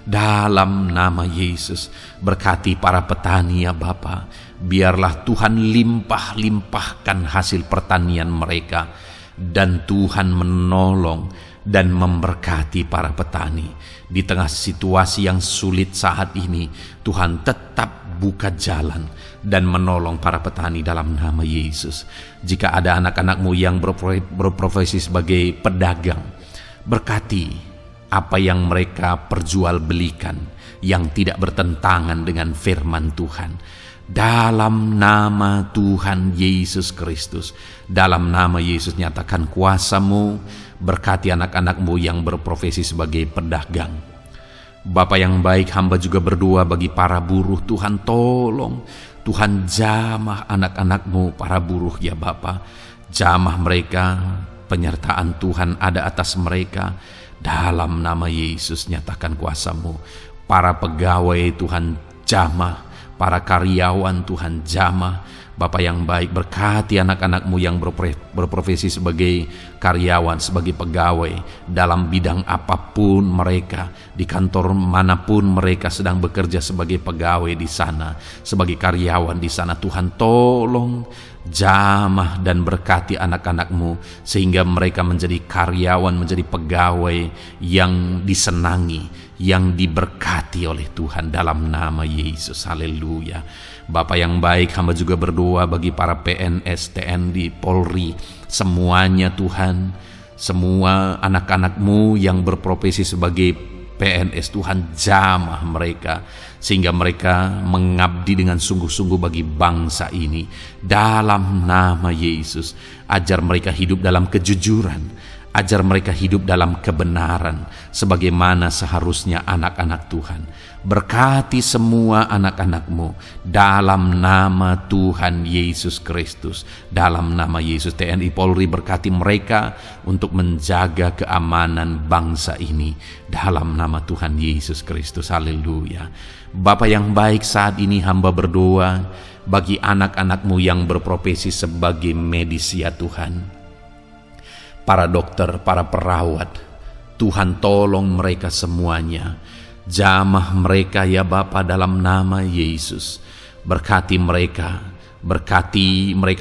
Dalam nama Yesus, berkati para petani, ya Bapa. Biarlah Tuhan limpah-limpahkan hasil pertanian mereka, dan Tuhan menolong dan memberkati para petani. Di tengah situasi yang sulit saat ini, Tuhan tetap buka jalan dan menolong para petani dalam nama Yesus. Jika ada anak-anak-Mu yang berprofesi sebagai pedagang, berkati apa yang mereka perjualbelikan yang tidak bertentangan dengan firman Tuhan. Dalam nama Tuhan Yesus Kristus, dalam nama Yesus, nyatakan kuasa-Mu, berkati anak-anak-Mu yang berprofesi sebagai pedagang. Bapa yang baik, hamba juga berdoa bagi para buruh. Tuhan tolong, Tuhan jamah anak-anak-Mu para buruh, ya Bapa. Jamah mereka, penyertaan Tuhan ada atas mereka. Dalam nama Yesus, nyatakan kuasa-Mu. Para pegawai Tuhan jamah, para karyawan Tuhan jamah, Bapa yang baik, berkati anak-anak-Mu yang berprofesi sebagai karyawan, sebagai pegawai dalam bidang apapun mereka, di kantor manapun mereka sedang bekerja sebagai pegawai di sana, sebagai karyawan di sana. Tuhan, tolong jamah dan berkati anak-anak-Mu sehingga mereka menjadi karyawan, menjadi pegawai yang disenangi, yang diberkati oleh Tuhan dalam nama Yesus. Haleluya. Bapa yang baik, hamba juga berdoa bagi para PNS, TNI, Polri, semuanya Tuhan, semua anak-anak-Mu yang berprofesi sebagai PNS, Tuhan jamah mereka sehingga mereka mengabdi dengan sungguh-sungguh bagi bangsa ini dalam nama Yesus. Ajar mereka hidup dalam kejujuran, ajar mereka hidup dalam kebenaran sebagaimana seharusnya anak-anak Tuhan. Berkati semua anak-anak-Mu dalam nama Tuhan Yesus Kristus. Dalam nama Yesus, TNI Polri berkati mereka untuk menjaga keamanan bangsa ini dalam nama Tuhan Yesus Kristus. Haleluya. Bapa yang baik, saat ini hamba berdoa bagi anak-anak-Mu yang berprofesi sebagai medis ya Tuhan, para dokter, para perawat. Tuhan, tolong mereka semuanya, jamah mereka ya Bapa dalam nama Yesus. Berkati mereka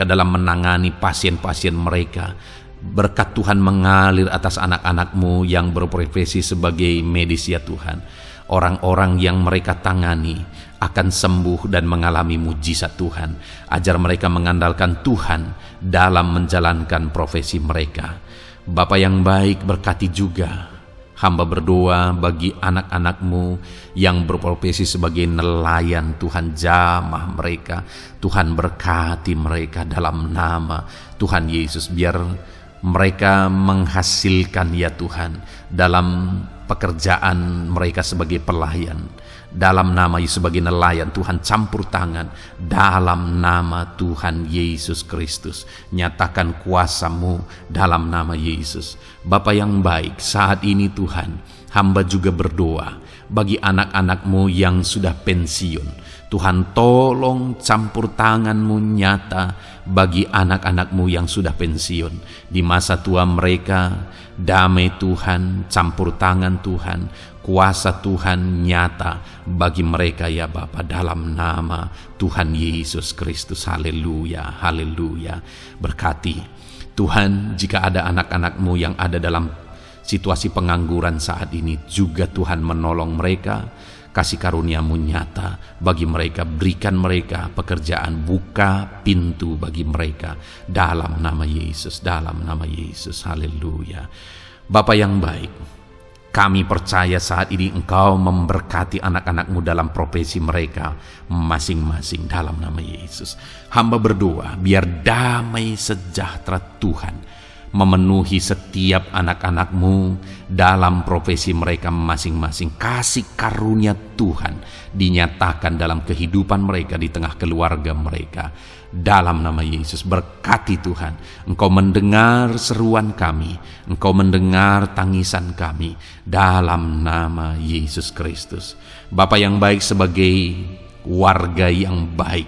dalam menangani pasien-pasien mereka. Berkat Tuhan mengalir atas anak-anak-Mu yang berprofesi sebagai medis ya Tuhan. Orang-orang yang mereka tangani akan sembuh dan mengalami mujizat Tuhan. Ajar mereka mengandalkan Tuhan dalam menjalankan profesi mereka. Bapa yang baik, berkati juga hamba berdoa bagi anak-anak-Mu yang berprofesi sebagai nelayan. Tuhan, jamah mereka. Tuhan, berkati mereka dalam nama Tuhan Yesus. Biar mereka menghasilkan ya Tuhan dalam pekerjaan mereka sebagai pelayan. Dalam nama Yesus, sebagai nelayan, Tuhan campur tangan dalam nama Tuhan Yesus Kristus. Nyatakan kuasa-Mu dalam nama Yesus. Bapa yang baik, saat ini Tuhan, hamba juga berdoa bagi anak-anak-Mu yang sudah pensiun. Tuhan, tolong campur tangan-Mu nyata bagi anak-anak-Mu yang sudah pensiun. Di masa tua mereka, damai Tuhan, campur tangan Tuhan, kuasa Tuhan nyata bagi mereka ya Bapa dalam nama Tuhan Yesus Kristus. Haleluya, haleluya. Berkati Tuhan, jika ada anak-anak-Mu yang ada dalam situasi pengangguran saat ini, juga Tuhan menolong mereka. Kasih karunia-Mu nyata bagi mereka, berikan mereka pekerjaan, buka pintu bagi mereka dalam nama Yesus, dalam nama Yesus. Haleluya. Bapa yang baik, kami percaya saat ini Engkau memberkati anak-anak-Mu dalam profesi mereka masing-masing dalam nama Yesus. Hamba berdoa biar damai sejahtera Tuhan memenuhi setiap anak-anak-Mu dalam profesi mereka masing-masing. Kasih karunia Tuhan dinyatakan dalam kehidupan mereka, di tengah keluarga mereka dalam nama Yesus. Berkati Tuhan, Engkau mendengar seruan kami, Engkau mendengar tangisan kami dalam nama Yesus Kristus. Bapa yang baik, sebagai warga yang baik,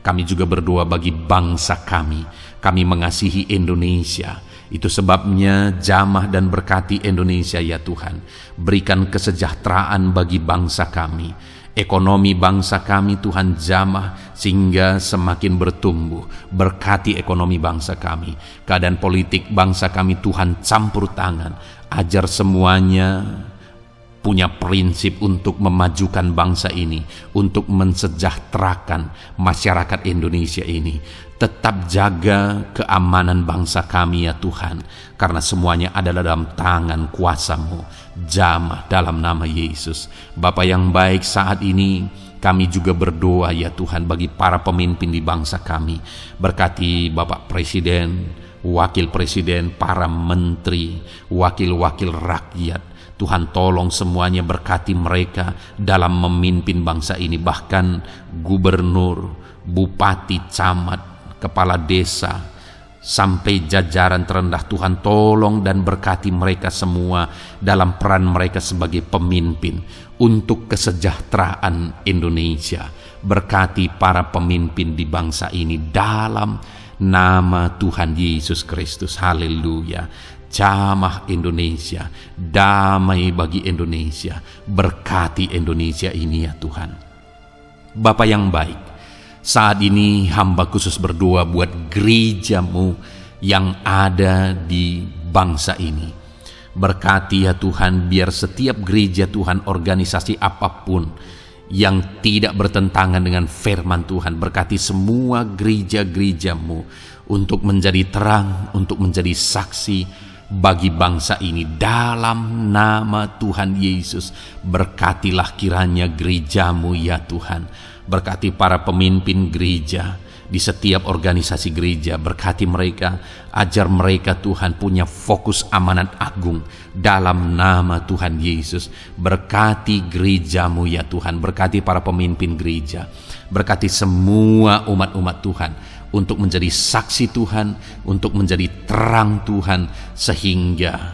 kami juga berdoa bagi bangsa kami. Kami mengasihi Indonesia. Itu sebabnya jamah dan berkati Indonesia ya Tuhan. Berikan kesejahteraan bagi bangsa kami. Ekonomi bangsa kami Tuhan jamah sehingga semakin bertumbuh. Berkati ekonomi bangsa kami. Keadaan politik bangsa kami Tuhan campur tangan. Ajar semuanya punya prinsip untuk memajukan bangsa ini, untuk mensejahterakan masyarakat Indonesia ini. Tetap jaga keamanan bangsa kami ya Tuhan, karena semuanya adalah dalam tangan kuasa-Mu. Jamah dalam nama Yesus. Bapa yang baik, saat ini kami juga berdoa ya Tuhan bagi para pemimpin di bangsa kami. Berkati Bapak Presiden, Wakil Presiden, para menteri, wakil-wakil rakyat. Tuhan, tolong semuanya, berkati mereka dalam memimpin bangsa ini. Bahkan gubernur, bupati, camat, kepala desa, sampai jajaran terendah. Tuhan, tolong dan berkati mereka semua dalam peran mereka sebagai pemimpin untuk kesejahteraan Indonesia. Berkati para pemimpin di bangsa ini dalam nama Tuhan Yesus Kristus. Haleluya. Jamah Indonesia, damai bagi Indonesia. Berkati Indonesia ini ya Tuhan. Bapa yang baik, saat ini hamba khusus berdoa buat gereja-Mu yang ada di bangsa ini. Berkati ya Tuhan, biar setiap gereja Tuhan, organisasi apapun yang tidak bertentangan dengan firman Tuhan, berkati semua gereja-gereja-Mu untuk menjadi terang, untuk menjadi saksi bagi bangsa ini dalam nama Tuhan Yesus. Berkatilah kiranya gereja-Mu ya Tuhan. Berkati para pemimpin gereja di setiap organisasi gereja, berkati mereka, ajar mereka Tuhan punya fokus amanat agung dalam nama Tuhan Yesus. Berkati gereja-Mu ya Tuhan, berkati para pemimpin gereja, berkati semua umat-umat Tuhan untuk menjadi saksi Tuhan, untuk menjadi terang Tuhan, sehingga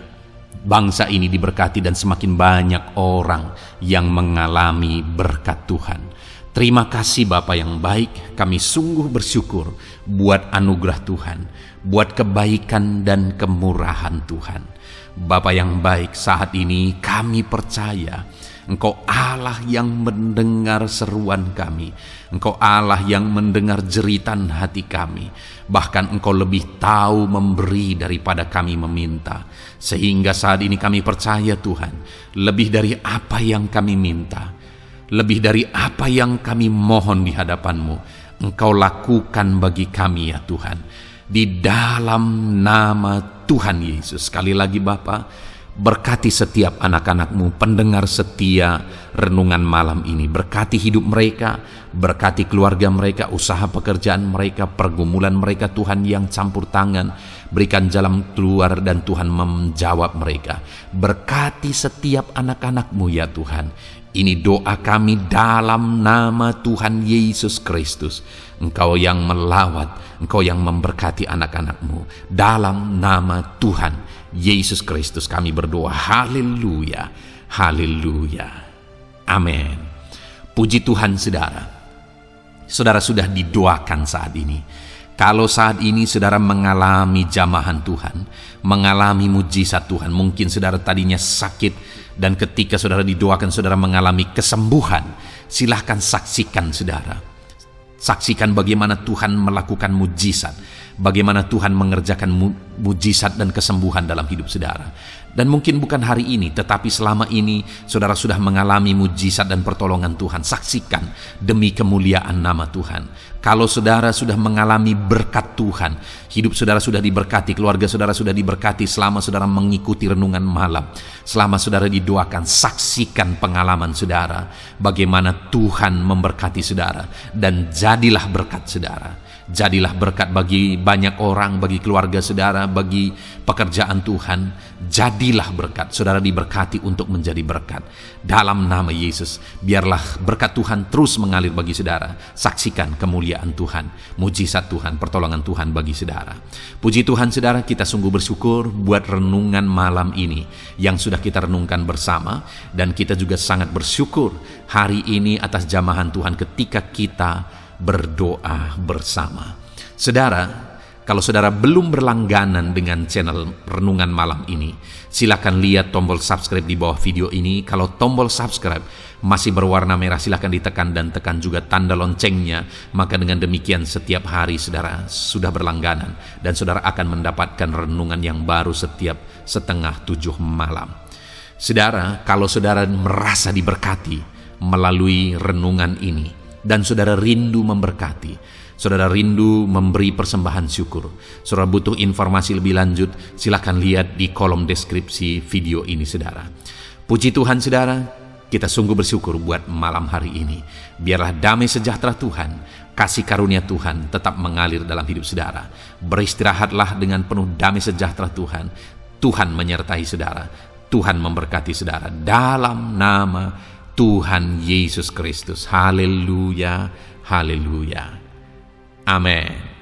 bangsa ini diberkati dan semakin banyak orang yang mengalami berkat Tuhan. Terima kasih Bapa yang baik, kami sungguh bersyukur buat anugerah Tuhan, buat kebaikan dan kemurahan Tuhan. Bapa yang baik, saat ini kami percaya Engkau Allah yang mendengar seruan kami, Engkau Allah yang mendengar jeritan hati kami. Bahkan Engkau lebih tahu memberi daripada kami meminta. Sehingga saat ini kami percaya Tuhan, lebih dari apa yang kami minta, lebih dari apa yang kami mohon di hadapan-Mu, Engkau lakukan bagi kami ya Tuhan. Di dalam nama Tuhan Yesus. Sekali lagi Bapa, berkati setiap anak-anak-Mu, pendengar setia renungan malam ini. Berkati hidup mereka, berkati keluarga mereka, usaha pekerjaan mereka, pergumulan mereka Tuhan yang campur tangan. Berikan jalan keluar dan Tuhan menjawab mereka. Berkati setiap anak-anak-Mu ya Tuhan. Ini doa kami dalam nama Tuhan Yesus Kristus. Engkau yang melawat, Engkau yang memberkati anak-anak-Mu. Dalam nama Tuhan Yesus Kristus kami berdoa. Haleluya, haleluya, amin. Puji Tuhan saudara. Saudara sudah didoakan saat ini. Kalau saat ini saudara mengalami jamahan Tuhan, mengalami mujizat Tuhan, mungkin saudara tadinya sakit, dan ketika saudara didoakan saudara mengalami kesembuhan, silahkan saksikan saudara. Saksikan bagaimana Tuhan melakukan mujizat, bagaimana Tuhan mengerjakan mujizat dan kesembuhan dalam hidup saudara. Dan mungkin bukan hari ini, tetapi selama ini saudara sudah mengalami mujizat dan pertolongan Tuhan. Saksikan demi kemuliaan nama Tuhan. Kalau saudara sudah mengalami berkat Tuhan, hidup saudara sudah diberkati, keluarga saudara sudah diberkati selama saudara mengikuti renungan malam, selama saudara didoakan, saksikan pengalaman saudara, bagaimana Tuhan memberkati saudara, dan jadilah berkat saudara. Jadilah berkat bagi banyak orang, bagi keluarga saudara, bagi pekerjaan Tuhan. Jadilah berkat, saudara diberkati untuk menjadi berkat. Dalam nama Yesus, biarlah berkat Tuhan terus mengalir bagi saudara. Saksikan kemuliaan Tuhan, mujizat Tuhan, pertolongan Tuhan bagi saudara. Puji Tuhan saudara, kita sungguh bersyukur buat renungan malam ini yang sudah kita renungkan bersama. Dan kita juga sangat bersyukur hari ini atas jamahan Tuhan ketika kita berdoa bersama. Saudara, kalau saudara belum berlangganan dengan channel renungan malam ini, silakan lihat tombol subscribe di bawah video ini. Kalau tombol subscribe masih berwarna merah, silakan ditekan dan tekan juga tanda loncengnya. Maka dengan demikian setiap hari saudara sudah berlangganan dan saudara akan mendapatkan renungan yang baru setiap 6:30 malam. Saudara, kalau saudara merasa diberkati melalui renungan ini, dan saudara rindu memberkati, saudara rindu memberi persembahan syukur, saudara butuh informasi lebih lanjut, silakan lihat di kolom deskripsi video ini saudara. Puji Tuhan saudara, kita sungguh bersyukur buat malam hari ini. Biarlah damai sejahtera Tuhan, kasih karunia Tuhan tetap mengalir dalam hidup saudara. Beristirahatlah dengan penuh damai sejahtera Tuhan. Tuhan menyertai saudara, Tuhan memberkati saudara dalam nama Tuhan Yesus Kristus. Haleluya, haleluya. Amin.